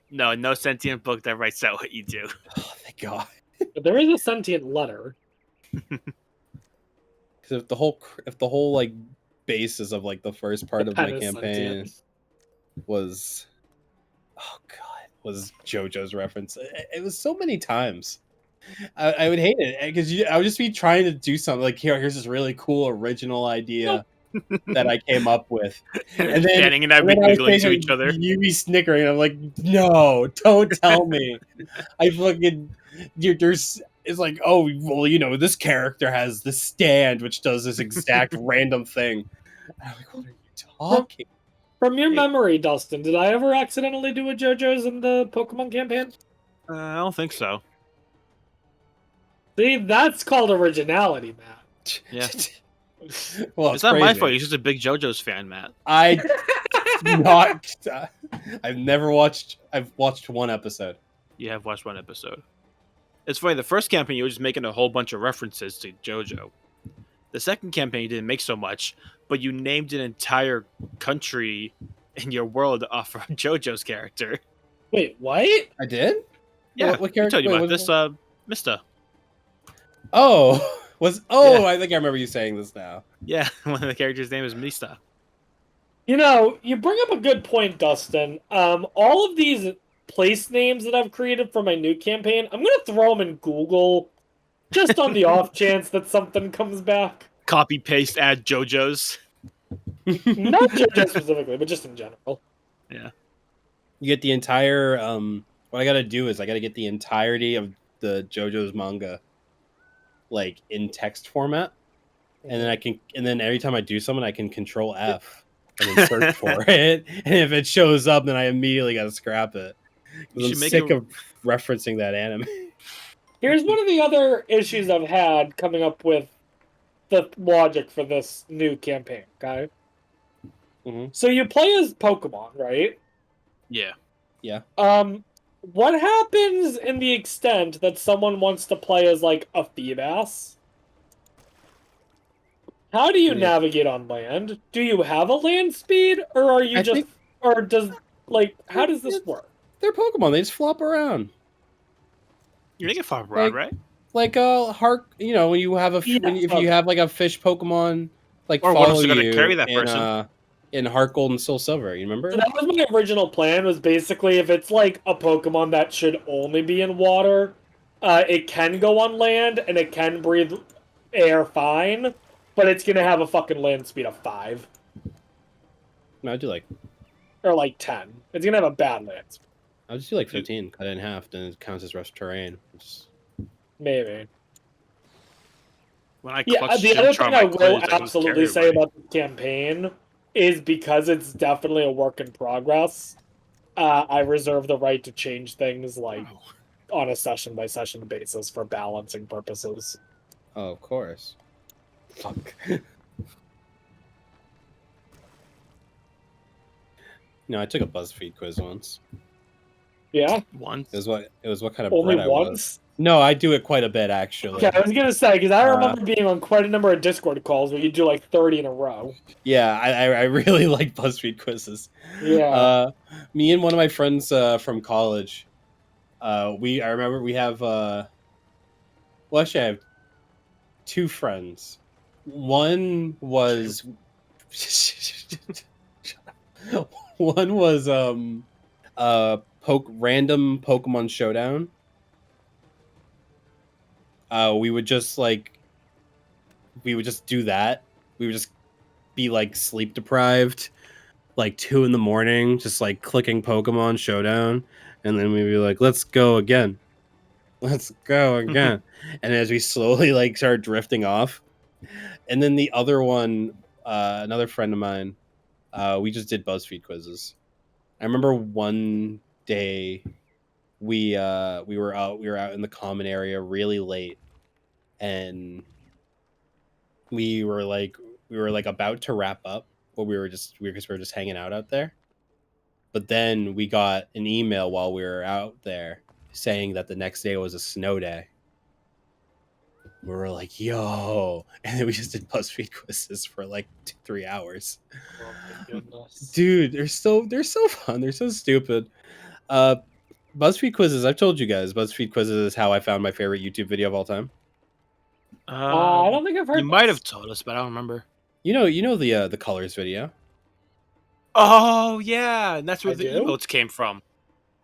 no sentient book that writes out what you do. Oh, thank God. But there is a sentient letter. Because if the whole like basis of like the first part of my campaign was JoJo's reference, it was so many times. I would hate it because I would just be trying to do something like here's this really cool original idea that I came up with, and then Fanning and I'd be giggling to each other. You be snickering. And I'm like, no, don't tell me. I fucking there's. It's like, oh, well, this character has the stand, which does this exact random thing. And I'm like, what are you talking? From your memory, Dustin, did I ever accidentally do a JoJo's in the Pokemon campaign? I don't think so. See, that's called originality, Matt. Yeah. Well, it's not my fault. You're just a big JoJo's fan, Matt. I've watched one episode. You have watched one episode. It's funny, the first campaign you were just making a whole bunch of references to JoJo. The second campaign you didn't make so much, but you named an entire country in your world off of JoJo's character. Wait, what? I did? Yeah, what I character? told you about this, Mista. Oh, Yeah. I think I remember you saying this now. Yeah, one of the characters' name is Mista. You know, you bring up a good point, Dustin. All of these place names that I've created for my new campaign, I'm gonna throw them in Google just on the off chance that something comes back. Copy paste add JoJo's. Not JoJo specifically, but just in general. Yeah. You get the entire. What I gotta do is I gotta get the entirety of the JoJo's manga, like in text format, and then and then every time I do something, I can Control F and then search for it, and if it shows up, then I immediately gotta scrap it because I'm should make sick a- of referencing that anime. Here's one of the other issues I've had coming up with the logic for this new campaign, okay? Mhm. So you play as Pokemon, right? Yeah. What happens in the extent that someone wants to play as like a Feebas? How do you Yeah. navigate on land? Do you have a land speed, or are you I just, think or does like how does this work? they're Pokemon. They just flop around. You make it far broad, right? Like a Hark, when you have Yes, if okay. you have like a fish Pokemon like Or what if follow they're gonna you carry that person? in Heart Gold and Soul Silver, you So remember? that was my original plan. Was basically if it's like a Pokemon that should only be in water, it can go on land and it can breathe air fine, but it's gonna have a fucking land speed of 5 No, I do like or like 10. It's gonna have a bad land speed, I'll just do like 15, cut it in half, then it counts as rough terrain. maybe. When I Yeah, clutch the other Chimchar thing my I will quiz, I can absolutely carry say everybody. about the campaign is because it's definitely a work in progress. I reserve the right to change things like on a session by session basis for balancing purposes. Oh, of course. Fuck. No, I took a BuzzFeed quiz once. Yeah, Once. It was what kind of only bread I was. once. No, I do it quite a bit actually. Okay, I was gonna say because I Uh, remember being on quite a number of Discord calls where you do like 30 in a row. Yeah, I really like BuzzFeed quizzes. Yeah. Me and one of my friends from college, I remember we have well actually I have two friends. One was one was random Pokemon Showdown. We would just do that. We would just be like sleep deprived, like 2 a.m, just like clicking Pokemon Showdown, and then we'd be like, let's go again. Let's go again. And as we slowly like start drifting off. And then the other one, another friend of mine, we just did BuzzFeed quizzes. I remember one day we were out in the common area really late, and we were like about to wrap up, but we were just hanging out there. But then we got an email while we were out there saying that the next day was a snow day. We were like, yo. And then we just did BuzzFeed quizzes for like 3 hours. Oh my goodness. Dude, they're so fun. They're so stupid. BuzzFeed quizzes, I've told you guys, BuzzFeed quizzes is how I found my favorite YouTube video of all time. I don't think I've heard You might this. have told us, but I don't remember. You know the colors video. Oh yeah, and that's where I the do? emotes came from.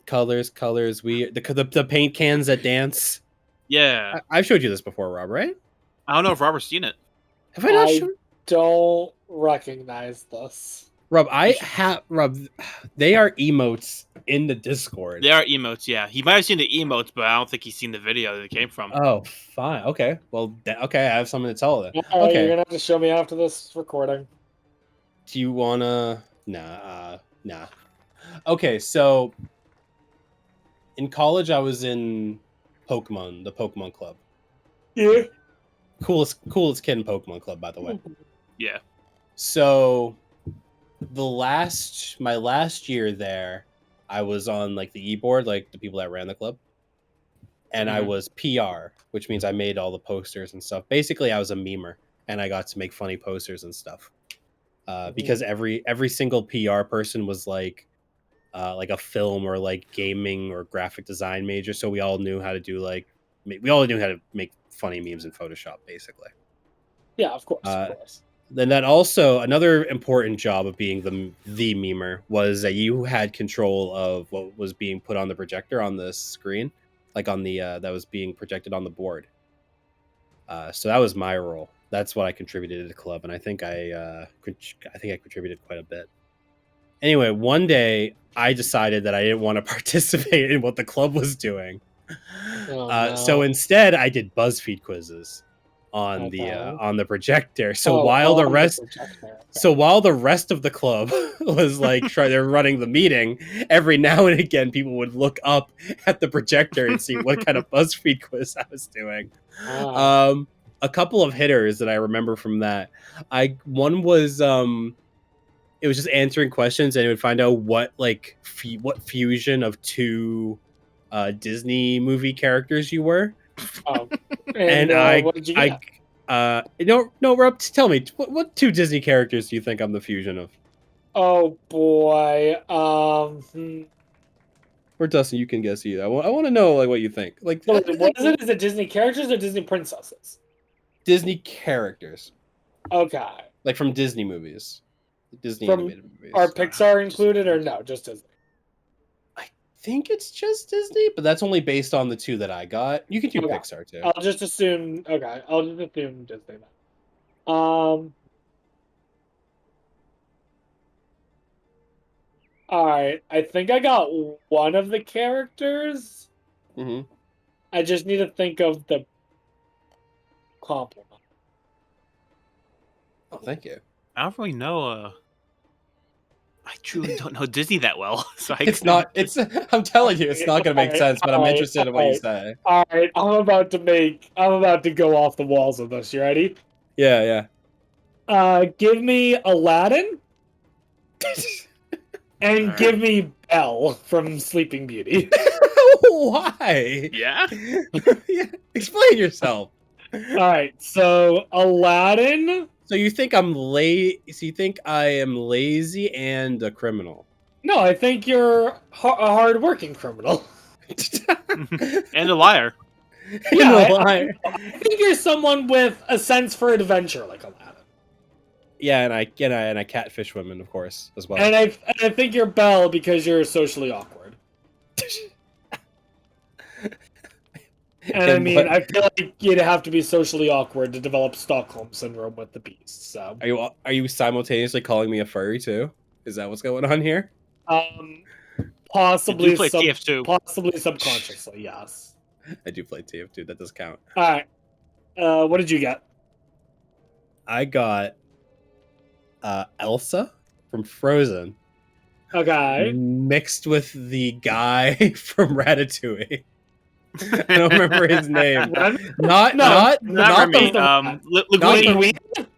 Colors, the paint cans that dance. Yeah, I've showed you this before, Rob, right? I don't know if Robert's seen it. Have I not I shown? don't recognize this. Rob, Rob. They are emotes in the Discord. They are emotes. Yeah, he might have seen the emotes, but I don't think he's seen the video that it came from. Oh, fine. Okay. Well, okay. I have something to tell then. All right, Okay. you're gonna have to show me after this recording. Do you wanna? Nah. Nah. Okay. So, in college, I was in the Pokemon Club. Yeah. Coolest kid in Pokemon Club, by the way. Yeah. So, my last year there, I was on like the e-board, like the people that ran the club, and I Mhm. was PR, which means I made all the posters and stuff. Basically, I was a memer, and I got to make funny posters and stuff. Because every single PR person was like a film or like gaming or graphic design major, so we all knew how to make funny memes in Photoshop, basically. Yeah, of course, Uh, of course. Then that also another important job of being the memer was that you had control of what was being put on the projector on the screen, like on the that was being projected on the board. So that was my role. That's what I contributed to the club, and I think I contributed quite a bit. Anyway, one day I decided that I didn't want to participate in what the club was doing. No. So instead, I did BuzzFeed quizzes on the projector. So while the rest of the club was like they're running the meeting, every now and again people would look up at the projector and see what kind of BuzzFeed quiz I was doing. A couple of hitters that I remember from that. One was it was just answering questions, and it would find out what what fusion of two Disney movie characters you were. And what did you get? No, Rob, tell me, what two Disney characters do you think I'm the fusion of? Oh boy. Or Dustin, you can guess either. I want to know what you think. Like, What is it? Is it Disney characters or Disney princesses? Disney characters. Okay. Like from Disney movies. Disney From animated movies. Are Pixar included or no? Just Disney. I think it's just Disney, but that's only based on the two that I got. You can do Pixar too. I'll just assume. Okay, I'll just assume Disney. All right, I think I got one of the characters. Mm-hmm. I just need to think of the compliment. Oh, thank you. I don't really know. I truly don't know Disney that well, so it's not. It's. I'm telling you, it's not going to make sense. But I'm interested in what you say. All right, I'm about to go off the walls with this. You ready? Yeah. Give me Aladdin. And give me Belle from Sleeping Beauty. Why? Yeah? Yeah. Explain yourself. All right, so Aladdin. So you think I'm late? So you think I am lazy and a criminal? No, I think you're a hard-working criminal. And a liar. Yeah, a liar. I think you're someone with a sense for adventure, like Aladdin. Yeah, and I catfish women, of course, as well. And I think you're Belle because you're socially awkward. And I mean, I feel like you'd have to be socially awkward to develop Stockholm syndrome with the beast. So are you simultaneously calling me a furry too? Is that what's going on here? Possibly. You do play TF2. Possibly subconsciously, yes. I do play TF2. That does count. All right. What did you get? I got Elsa from Frozen. Okay. Mixed with the guy from Ratatouille. I don't remember his name. Not Remy.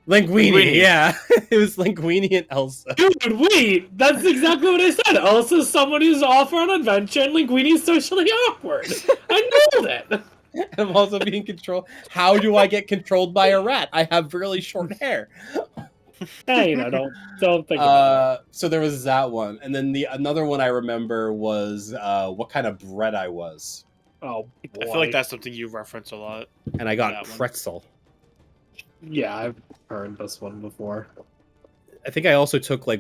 Linguini. Yeah, it was Linguini and Elsa. Dude, wait, that's exactly what I said. Elsa's someone who's off on an adventure, and Linguini's socially awkward. I know that. I'm also being controlled. How do I get controlled by a rat? I have really short hair. Hey, don't think about it. So there was that one, and then another one I remember was what kind of bread I was. Oh, boy. I feel like that's something you reference a lot. And I got pretzel. Yeah, I've heard this one before. I think I also took I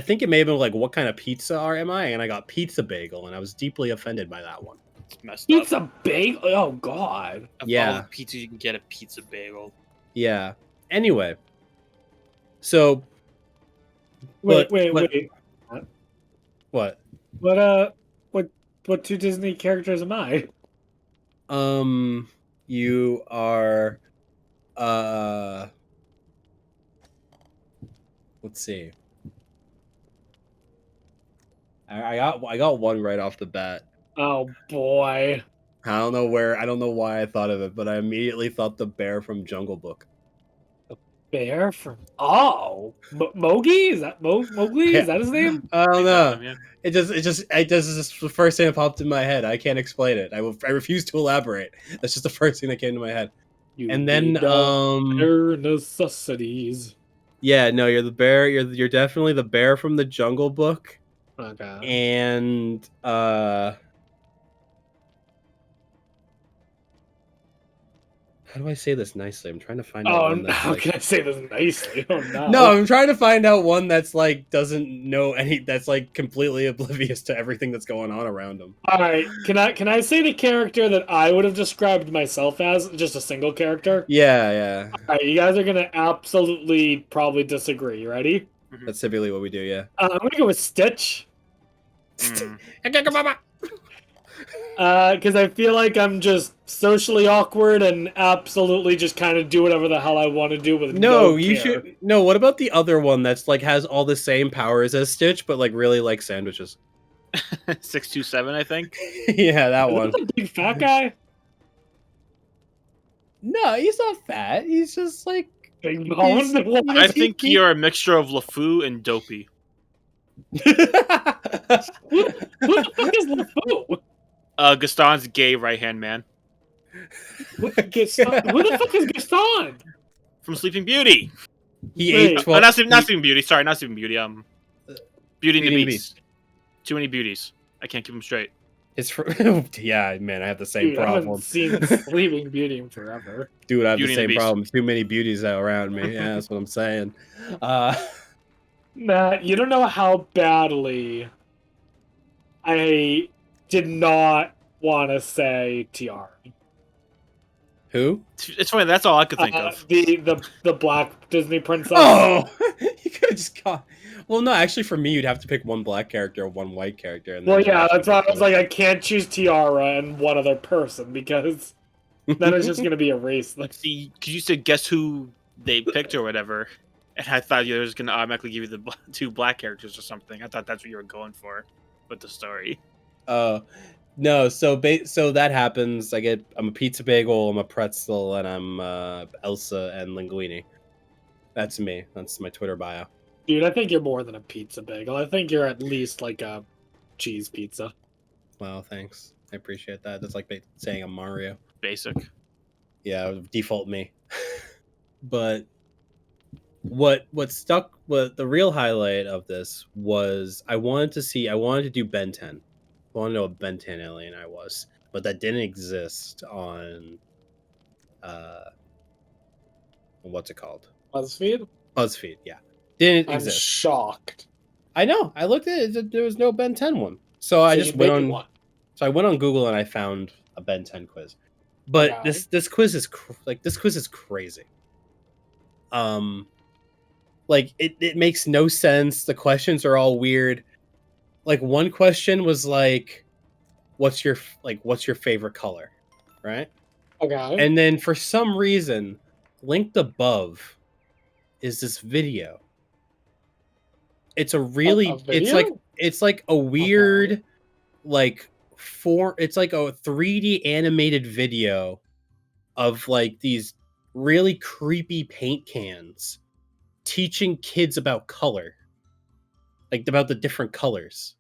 think it may have been what kind of pizza am I? And I got pizza bagel, and I was deeply offended by that one. It's messed Pizza up. bagel? Oh, God. Of yeah. all the pizza you can get, a pizza bagel. Yeah. Anyway. So. Wait. What? What two Disney characters am I? You are, let's see. I got one right off the bat. Oh, boy. I don't know why I thought of it, but I immediately thought the bear from Jungle Book. Bear from Mowgli? Is that Mowgli? Yeah. Is that his name? I don't know. It just the first thing that popped in my head. I can't explain it. I refuse to elaborate. That's just the first thing that came to my head. And then bare necessities. Yeah, no, you're the bear. You're definitely the bear from the Jungle Book. Okay. And How do I say this nicely? I'm trying to find out Oh, one that's how like. can I say this nicely? Oh no. No, I'm trying to find out one that's like doesn't know any. That's like completely oblivious to everything that's going on around him. All right, can I say the character that I would have described myself as, just a single character? Yeah, yeah. All right, you guys are gonna absolutely probably disagree. You ready? That's typically what we do. Yeah. I'm gonna go with Stitch, Mm. because I feel like I'm just socially awkward and absolutely just kind of do whatever the hell I want to do with No, no you care. should. No, what about the other one that's like has all the same powers as Stitch, but like really like sandwiches? 627, I think. Yeah, that Is one. that the big fat guy? No, he's not fat. He's just like. Big bones? What? I think you're a mixture of LeFou and Dopey. Who the fuck is LeFou? Gaston's gay right-hand man Who the fuck is Gaston? from Sleeping Beauty. He Wait. ate 12. Not Sleeping Beauty. Sorry, not Sleeping Beauty. Beauty and the Beauty and the Beast. Too many beauties. I can't keep them straight. It's for. Yeah, man, I have the same Dude, I haven't problem. seen Sleeping Beauty in forever. Dude, I have Beauty the and the same Beast. problem. Too many beauties out around me. Yeah, that's what I'm saying. Matt, you don't know how badly I did not want to say Tiara. Who? It's funny. That's all I could think of. The black Disney princess. Oh, you could have just got. Well, no, actually, for me, you'd have to pick one black character or one white character. And Well, then yeah, that's why I was like, I can't choose Tiara and one other person because then it's just gonna be a race. Like, See, because you said guess who they picked or whatever, and I thought you were just gonna automatically give you the two black characters or something. I thought that's what you were going for with the story. No, so that happens. I'm a pizza bagel, I'm a pretzel, and I'm Elsa and Linguini. That's me. That's my Twitter bio. dude, I think you're more than a pizza bagel. I think you're at least like a cheese pizza. Wow, thanks. I appreciate that. That's like saying I'm Mario. Basic. Yeah, it would default me. But what the real highlight of this was I wanted to do Ben 10. I want to know what Ben 10 alien I was, but that didn't exist on what's it called? BuzzFeed? BuzzFeed, yeah. Didn't I'm exist. shocked. I know. I looked at it, there was no Ben 10 one. So I just you went make on one. So I went on Google and I found a Ben 10 quiz. But Yeah. this quiz is crazy. Like it makes no sense. The questions are all weird. Like one question was like what's your favorite color, right? Okay. And then for some reason linked above is this video. It's a really A video? it's like a weird it's like a 3D animated video of like these really creepy paint cans teaching kids about color, like about the different colors.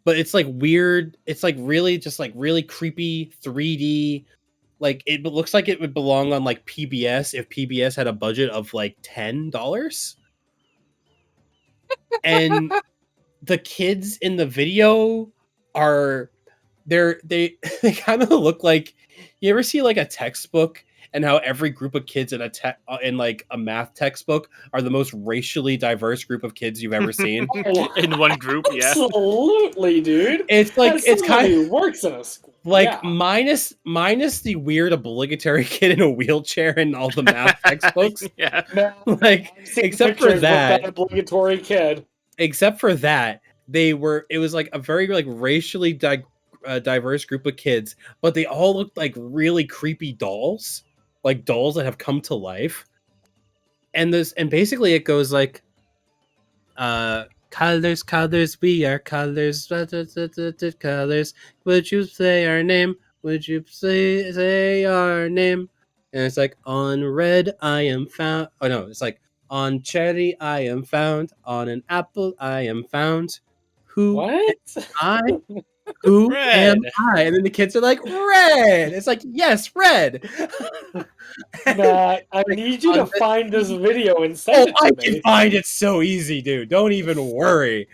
But it's like weird. It's like really just like really creepy 3D. Like it looks like it would belong on like PBS if PBS had a budget of like $10. And the kids in the video are they kind of look like, you ever see like a textbook and how every group of kids in like a math textbook are the most racially diverse group of kids you've ever seen? In one group, yeah. Absolutely, dude. It's like As it's someone kind who of works in a school. like yeah. minus the weird obligatory kid in a wheelchair in all the math textbooks. Yeah. Man, Like I've seen except for pictures with that, obligatory kid. it was like a very like racially diverse group of kids, but they all looked like really creepy dolls, like dolls that have come to life. And basically it goes like colors, we are colors, colors, would you say our name, would you say our name? And it's like, on red I am found, oh no, it's like, on cherry I am found, on an apple I am found, who What? I who Red. am I? And then the kids are like, red. It's like, yes, red. Matt, I need you to find this video and Oh, send it I to can me. find it so easy, dude. Don't even worry.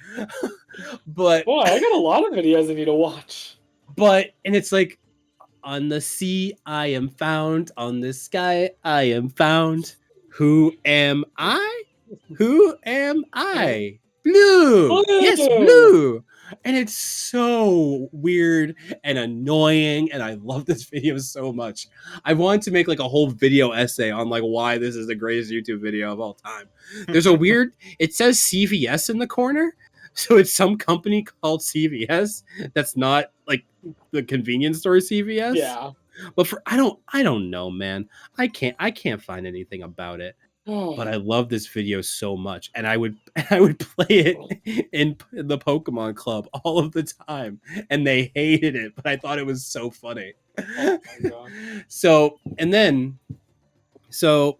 But Boy, I got a lot of videos I need to watch. and it's like, On the sea, I am found. On the sky, I am found. Who am I? Who am I? Blue. Yes, Blue! blue. And it's so weird and annoying, and I love this video so much. I wanted to make like a whole video essay on like why this is the greatest YouTube video of all time. There's a weird. It says CVS in the corner, so it's some company called CVS that's not like the convenience store CVS. Yeah. But for I don't know, man. I can't find anything about it. But I love this video so much, and I would play it in the Pokemon Club all of the time, and they hated it, but I thought it was so funny. Oh my god. So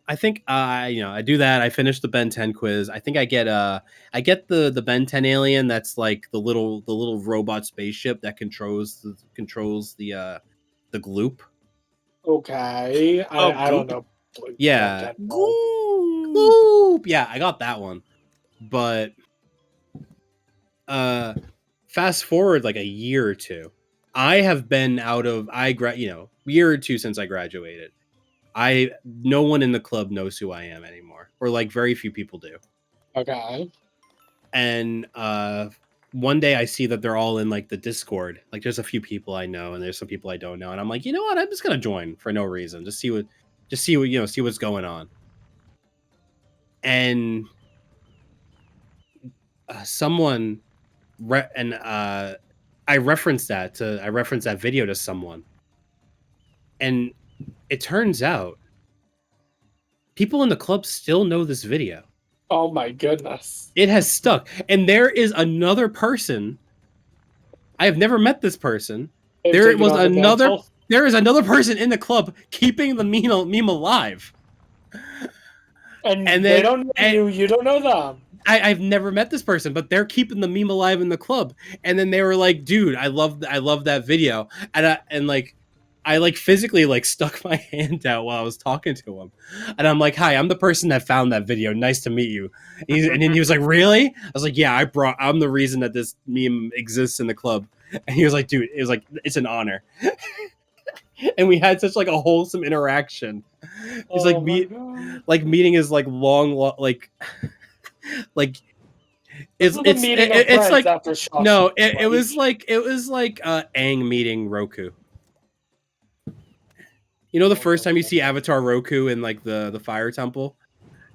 I think I do that. I finish the Ben 10 quiz. I think I get the Ben 10 alien that's like the little robot spaceship that controls the gloop. Okay. I don't know. Yeah. Gloop. Yeah, I got that one. But fast forward like a year or two. I have been out of year or two since I graduated. No one in the club knows who I am anymore, or like very few people do. Okay. And one day I see that they're all in like the Discord. Like there's a few people I know and there's some people I don't know, and I'm like, you know what? I'm just gonna join for no reason, just see what's going on. And I referenced that video to someone, and it turns out people in the club still know this video. Oh my goodness. It has stuck. And there is another person. I have never met this person. There is another person in the club keeping the meme alive. And they don't know you. You don't know them. I've never met this person, but they're keeping the meme alive in the club. And then they were like, "Dude, I love that video." And I physically like stuck my hand out while I was talking to him, and I'm like, "Hi, I'm the person that found that video. Nice to meet you." And then he was like, "Really?" I was like, "Yeah, I'm the reason that this meme exists in the club." And he was like, "Dude, it was like it's an honor." And we had such like a wholesome interaction. He's like meeting is like long like it's like no, it was like Aang meeting Roku. You know, the first time you see Avatar Roku in like the fire temple,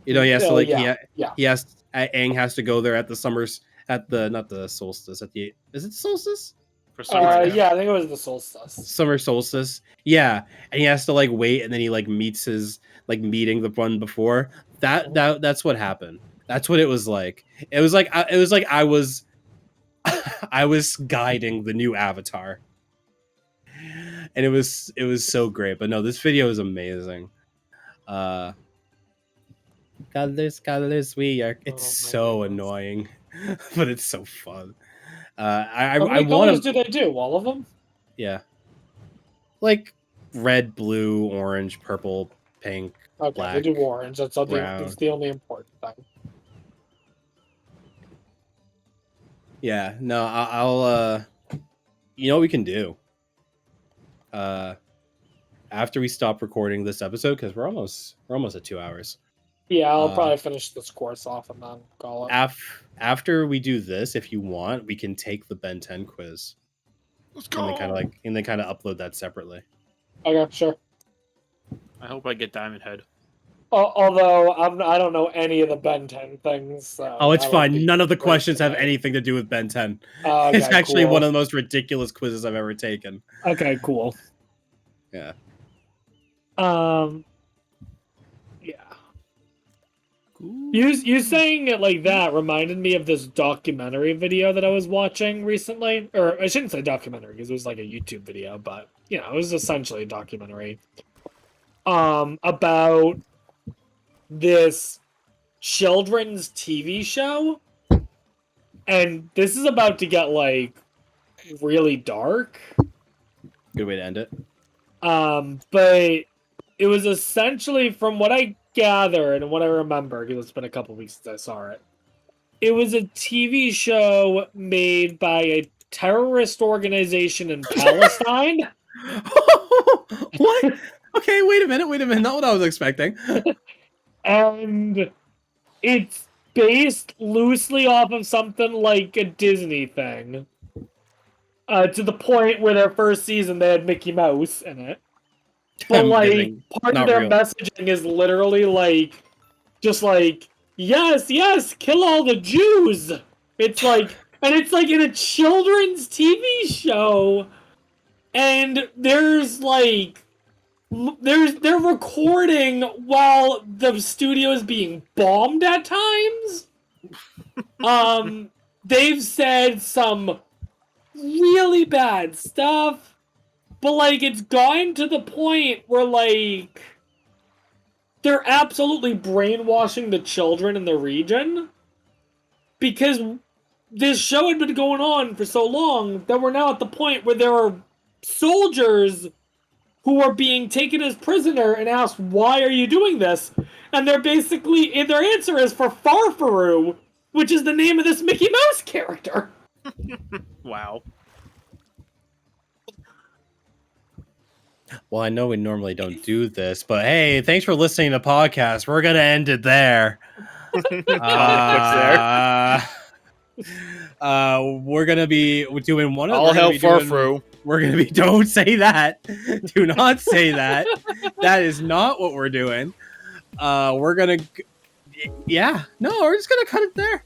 he has to like Aang has to go there at the not the solstice is it solstice? For summer, yeah, I think it was the solstice. Summer solstice. Yeah, and he has to like wait, and then he like meets his like meeting the one before. That's what happened. That's what it was like. It was like I was I was guiding the new Avatar. And it was so great. But no, this video is amazing. Colors, we are. It's so annoying, but it's so fun. How many colors do they do? All of them? Yeah. Like red, blue, orange, purple, pink, black. They do orange. That's the only important thing. Yeah. No, I'll you know what we can do? After we stop recording this episode, because we're almost at 2 hours. Yeah, I'll probably finish this course off and then call it. After we do this, if you want, we can take the Ben 10 quiz. Let's go. And then kind of upload that separately. Okay, sure. I hope I get Diamond Head. Although I don't know any of the Ben 10 things. So it's fine. None of the questions have anything to do with Ben 10. Okay, it's actually cool. one of the most ridiculous quizzes I've ever taken. Okay, cool. Yeah. Yeah. Cool. You saying it like that reminded me of this documentary video that I was watching recently. Or I shouldn't say documentary because it was like a YouTube video, but it was essentially a documentary. About this children's TV show. And this is about to get like really dark. Good way to end it. But it was essentially, from what I gather and what I remember, because it's been a couple weeks since I saw it, it was a TV show made by a terrorist organization in Palestine. minute. Not what I was expecting. And it's based loosely off of something like a Disney thing. To the point where their first season they had Mickey Mouse in it. But I'm like kidding. part of Not their real. messaging is literally like just like, yes, kill all the Jews. It's like, and it's like in a children's TV show, and there's like they're recording while the studio is being bombed at times. They've said some really bad stuff, but like it's gotten to the point where like they're absolutely brainwashing the children in the region, because this show had been going on for so long that we're now at the point where there are soldiers who are being taken as prisoner and asked, why are you doing this? And they're basically, their answer is for Farfaru, which is the name of this Mickey Mouse character. Wow. Well, I know we normally don't do this, but hey, thanks for listening to the podcast. We're gonna end it there. We're gonna be doing one of All hell Farfaru. We're gonna be. Don't say that. Do not say that. That is not what we're doing. We're gonna. Yeah. No, we're just gonna cut it there.